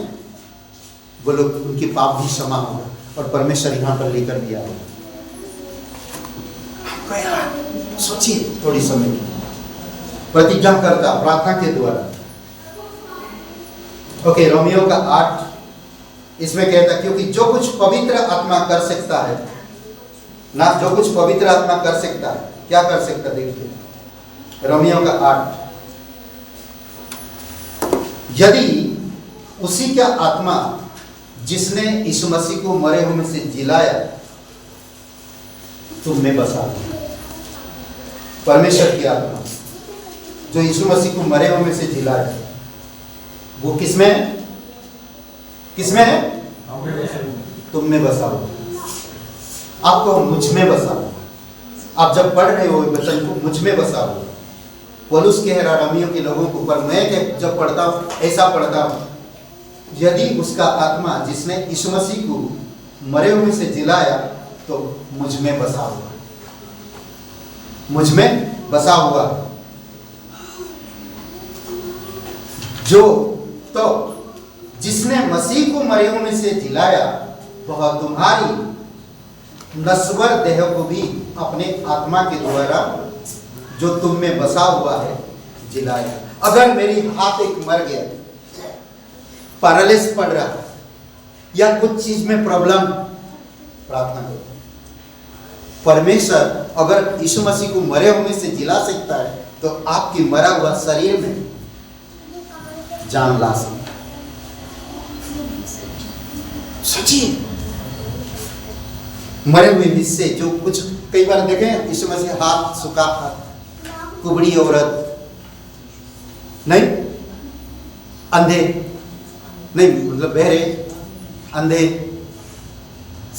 A: वो लोग, उनकी पाप भी क्षमा होगा और परमेश्वर यहाँ पर लेकर भी आएगा। सोचिए थोड़ी समय, प्रतिज्ञा करता प्रार्थना के द्वारा। ओके, रोमियो का 8 इसमें कहता क्योंकि जो कुछ पवित्र आत्मा कर सकता है ना, जो कुछ पवित्र आत्मा कर सकता है, क्या कर सकता? देखिए रोमियो का 8, यदि उसी का आत्मा जिसने यीशु मसीह को मरे हुए में से जिलाया तुम में बसा, परमेश्वर की आत्मा जो यीशु मसीह को मरे हुए में से जिलाया, वो किसमें है? किसमें है? तुम में बसा हो। आपको मुझ में बसा हो। आप जब पढ़ रहे हो वचन को, मुझ में बसा हो। पौलुस कह रहा रोमियो के लोगों को, पर मैं जब पढ़ता हूं ऐसा पढ़ता हूं, यदि उसका आत्मा जिसने यीशु मसीह को मरे हुए से जिलाया तो मुझ में बसा हुआ, मुझ में बसा हुआ। जो तो जिसने मसीह को मरे हुए में से जिलाया वह तुम्हारी नश्वर देह को भी अपने आत्मा के द्वारा जो तुम में बसा हुआ है जिलाया। अगर मेरी हाथ एक मर गया, पैरालिसिस पड़ रहा है या कुछ चीज में प्रॉब्लम, प्रार्थना करो। परमेश्वर अगर यीशु मसीह को मरे हुए से जिला सकता है तो आपकी मरा हुआ शरीर में जान ला सकता है। सोचिए, मरे हुए हिस्से जो कुछ कई बार देखें इस समय से हाथ सुखा हाथ, कुबड़ी औरत, नहीं अंधे, नहीं मतलब बहरे, अंधे,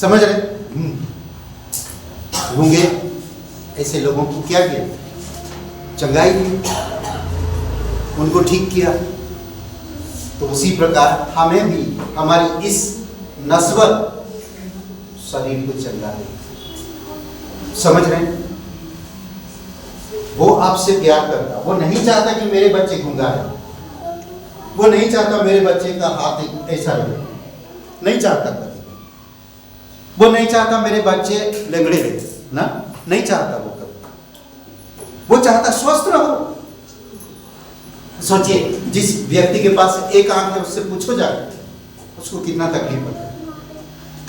A: समझ रहे, गूंगे, ऐसे लोगों को क्या किया? चंगाई दी, उनको ठीक किया। तो उसी प्रकार हमें भी हमारी इस नस्बत शरीर को चंगा दे। समझ रहे हैं? वो आपसे प्यार करता, वो नहीं चाहता कि मेरे बच्चे गूंगा रहे, वो नहीं चाहता मेरे बच्चे का हाथ ऐसा रहे, नहीं चाहता कभी। वो नहीं चाहता मेरे बच्चे लंगड़े रहे ना, नहीं चाहता वो कभी। वो चाहता स्वस्थ रहो। सोचिए, जिस व्यक्ति के पास एक आंख है उससे पूछो जाए उसको कितना तकलीफ होता है।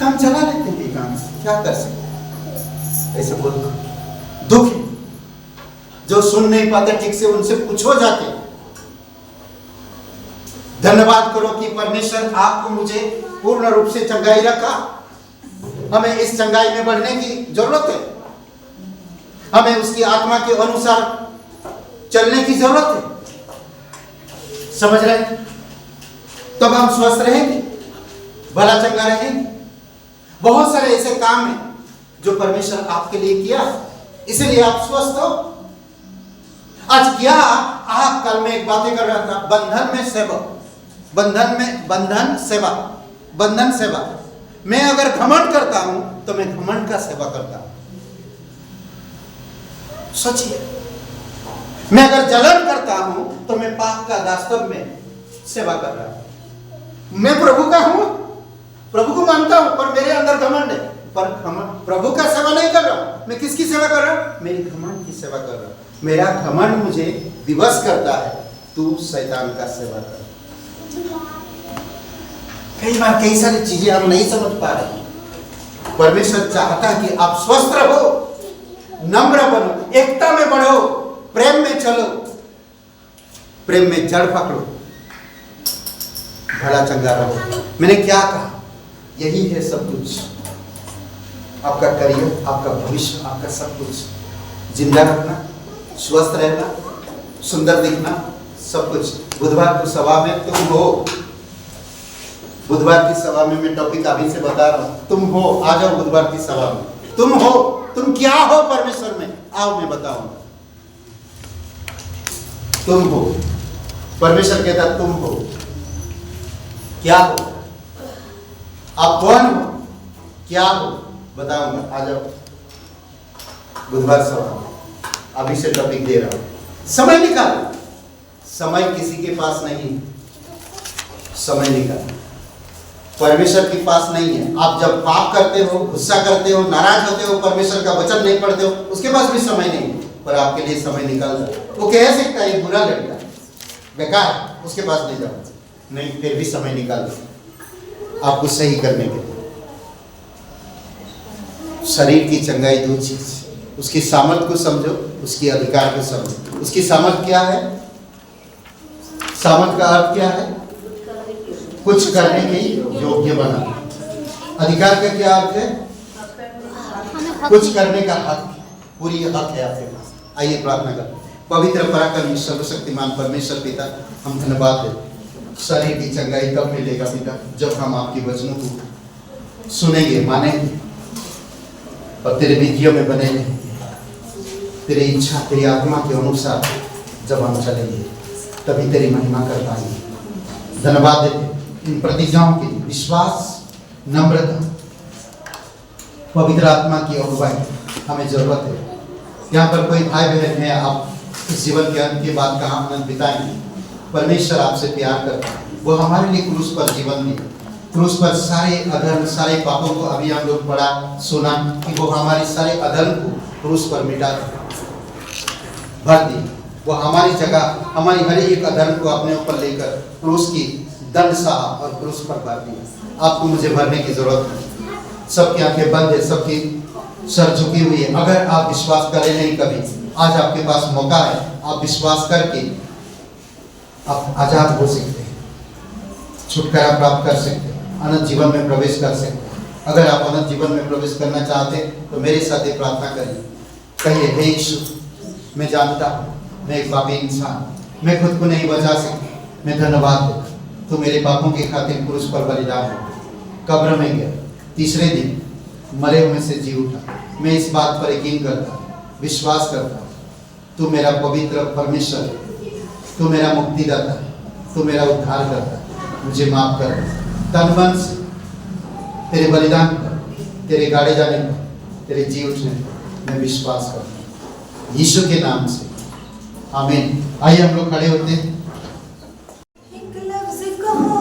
A: काम चला लेते हैं एक आंख से, क्या कर सकते, ऐसे बोल दुख है। जो सुन नहीं पाते ठीक से उनसे पूछो जाके। धन्यवाद करो कि परमेश्वर आपको मुझे पूर्ण रूप से चंगाई रखा। हमें इस चंगाई में बढ़ने की जरूरत है, हमें उसकी आत्मा के अनुसार चलने की जरूरत है। समझ रहे हैं? तब हम स्वस्थ रहेंगे, भला चंगा रहेंगे। बहुत सारे ऐसे काम हैं जो परमेश्वर आपके लिए किया, इसीलिए आप स्वस्थ हो। आज क्या आप, कल में एक बातें कर रहा था, बंधन में सेवा, बंधन सेवा। मैं अगर घमंड करता हूं तो मैं घमंड का सेवा करता हूं। सोचिए, मैं अगर जलन करता हूं तो मैं पाप का वास्तव में सेवा कर रहा हूं। मैं प्रभु का हूं, प्रभु को मानता हूं, पर मेरे अंदर घमंड है। पर प्रभु का सेवा नहीं कर रहा हूं, मैं किसकी सेवा कर रहा हूं? मेरी घमंड की सेवा कर रहा हूं। मेरा घमंड मुझे विवश करता है, तू शैतान का सेवा कर। कई बार कई सारी चीजें हम नहीं समझ पा रहे। परमेश्वर चाहता है कि आप स्वस्थ रहो, नम्र बनो, एकता में बढ़ो, प्रेम में चलो, प्रेम में जड़ पकड़ो, भला चंगा रहो। मैंने क्या कहा? यही है सब कुछ। आपका करियर, आपका भविष्य, आपका सब कुछ। जिंदा रखना, स्वस्थ रहना, सुंदर दिखना, सब कुछ। बुधवार को सभा में तुम हो, बुधवार की सभा में मैं टॉपिक अभी से बता रहा हूं, तुम हो। आ जाओ बुधवार की सभा में, तुम हो। तुम क्या हो परमेश्वर में? आओ मैं बताऊंगा। तुम हो, परमेश्वर कहता तुम हो। क्या हो? आप कौन हो? क्या हो? बताऊंगा, आ जाओ बुधवार सभा। अभी से टॉपिक दे रहा हूं। समय निकालो, समय किसी के पास नहीं, समय निकालो। परमेश्वर के पास नहीं है। आप जब पाप करते हो, गुस्सा करते हो, नाराज होते हो, परमेश्वर का वचन नहीं पढ़ते हो, उसके पास भी समय नहीं है, पर आपके लिए समय निकालता। वो कह सकता है बुरा लड़का बेकार, उसके पास नहीं जाओ, नहीं, फिर भी समय निकाल दो आपको सही करने के लिए। शरीर की चंगाई दो चीज, उसकी सामर्थ को समझो, उसकी अधिकार को समझो। उसकी सामर्थ क्या है? सामर्थ का अर्थ क्या है? कुछ करने के योग्य बना। अधिकार का क्या अर्थ है? कुछ करने का हक, पूरी हक है आपके पास। आइए प्रार्थना करें। पवित्र पराक्रमी सर्वशक्तिमान परमेश्वर पिता, हम धन्यवाद दें। शरीर की चंगाई कब मिलेगा पिता? जब हम आपके वचनों को सुनेंगे, मानेंगे और तेरे विधियों में बनेंगे, तेरी इच्छा, तेरी आत्मा के अनुसार जब हम चलेंगे, तभी तेरी महिमा कर पाएंगे। धन्यवाद देते इन प्रतिज्ञाओं के लिए। विश्वास, नम्रता, पवित्र आत्मा की अगुवाई हमें जरूरत है। यहाँ पर कोई भाई बहन है, आप इस जीवन के अंत के बाद कहाँ आनंद बिताएंगे? परमेश्वर आपसे प्यार करता है। वो हमारे लिए क्रूस पर जीवन दिया, क्रूस पर सारे अधर्म, सारे पापों को, अभी हम लोग पढ़ा सुना कि वो हमारे सारे अधर्म को क्रूस पर मिटा भर दी। वो हमारी जगह, हमारी हर एक अधर्म को अपने ऊपर लेकर क्रूस की दंड सहा और क्रूस पर भर दिया। आपको मुझे भरने की जरूरत है। सबकी आंखें बंद है, सबकी सर झुकी हुई है। अगर आप विश्वास करें नहीं कभी, आज आपके पास मौका है। आप विश्वास करके आप आजाद हो सकते हैं, छुटकारा प्राप्त कर सकते हैं, अनंत जीवन में प्रवेश कर सकते हैं। अगर आप अनंत जीवन में प्रवेश करना चाहते हैं तो मेरे साथ ये प्रार्थना करिए। कहिए, हे यीशु, मैं जानता हूँ मैं एक पापी इंसान, मैं खुद को नहीं बचा सकता, मैं धन्यवाद देता, तू मेरे पापों की खातिर क्रूस पर बलिदान हो, कब्र में गया, तीसरे दिन मरे हुए से जी उठा। मैं इस बात पर यकीन करता हूँ, विश्वास करता हूँ, तू मेरा पवित्र परमेश्वर है, तू मेरा मुक्तिदाता है, तू मेरा उद्धार करता है, मुझे माफ कर। तन मन से तेरे बलिदान पर, तेरे गाड़े जाने पर, तेरे जी उठने पर मैं विश्वास करता हूँ, यीशु के नाम से, आमीन। आइए हम लोग खड़े होते हैं।
B: एक लफ्ज़ कहो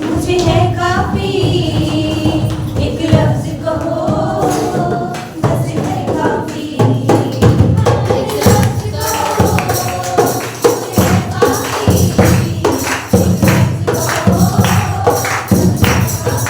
B: मुझे है काफी, एक लफ्ज़ कहो बस है काफी, एक लफ्ज़ कहो मुझे है काफी, एक लफ्ज़ कहो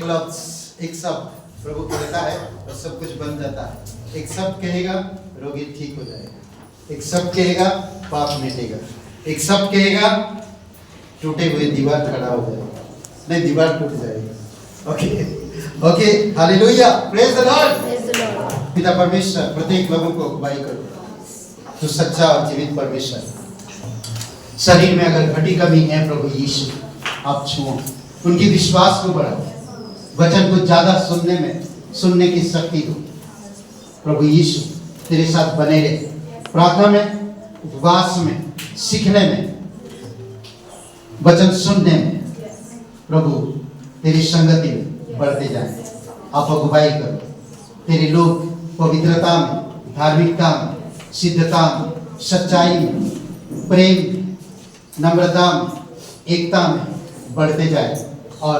A: लफ्ज एक शब्द प्रभु कहता है और सब कुछ बन जाता है। एक शब्द कहेगा रोगी ठीक हो जाएगा, एक शब्द कहेगा पाप मिटेगा, एक शब्द कहेगा टूटे हुए दीवार खड़ा हो जाएगा, नहीं दीवार टूट जाएगी। Okay okay, hallelujah, praise the Lord. पिता परमेश्वर प्रत्येक लोगों को अगुवाई करो, तो सच्चा और जीवित परमेश्वर। शरीर में अगर घटी कमी है प्रभु यीशु आप छुओ, उनकी विश्वास को बढ़ाओ, वचन को ज्यादा सुनने की शक्ति दो। प्रभु यीशु तेरे साथ बने रहे, प्रार्थना में, उपवास में, सीखने में, वचन सुनने में, प्रभु तेरी संगति में बढ़ते जाए। आप अगुवाई करो, तेरे लोग पवित्रता में, धार्मिकता में, सिद्धता में, सच्चाई में, प्रेम, नम्रता में, एकता में बढ़ते जाए और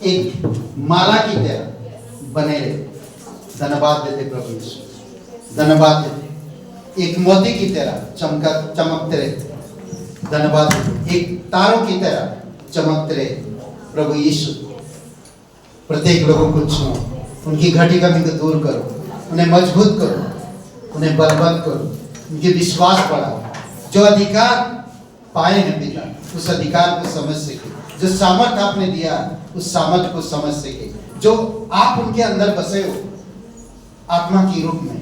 A: एक माला की तरह बने रहे। धन्यवाद देते प्रभु यीशु, धन्यवाद देते, एक मोती की तरह चमकते रहे। धन्यवाद देते, एक तारों की तरह चमकते रहे। प्रभु यीशु प्रत्येक लोगों को छुओ, उनकी घटी कमी को दूर करो, उन्हें मजबूत करो, उन्हें बलवंत करो, उनके विश्वास बढ़ाओ। जो अधिकार पाए हैं पिता, उस अधिकार को समझ सके, जो सामर्थ आपने दिया उस सामर्थ को समझ सके, जो आप उनके अंदर बसे हो आत्मा की रूप में,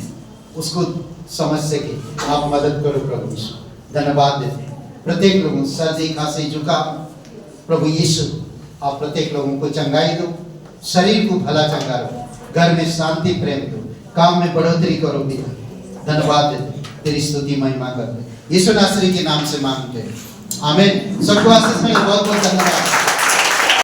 A: उसको समझ सके। आप मदद करो प्रभु यीशु। धन्यवाद देते प्रत्येक लोगों, सर्दी खांसी जुकाम, प्रभु यीशु आप प्रत्येक लोगों को चंगाई दो, शरीर को भला चंगा दो, घर में शांति प्रेम दो, काम में बढ़ोतरी करो पिता। धन्यवाद देते, तेरी स्तुति महिमा करते, यीशु नासरी के नाम से मांगते हैं, आमीन। सबको आशीष मिले, बहुत बहुत धन्यवाद।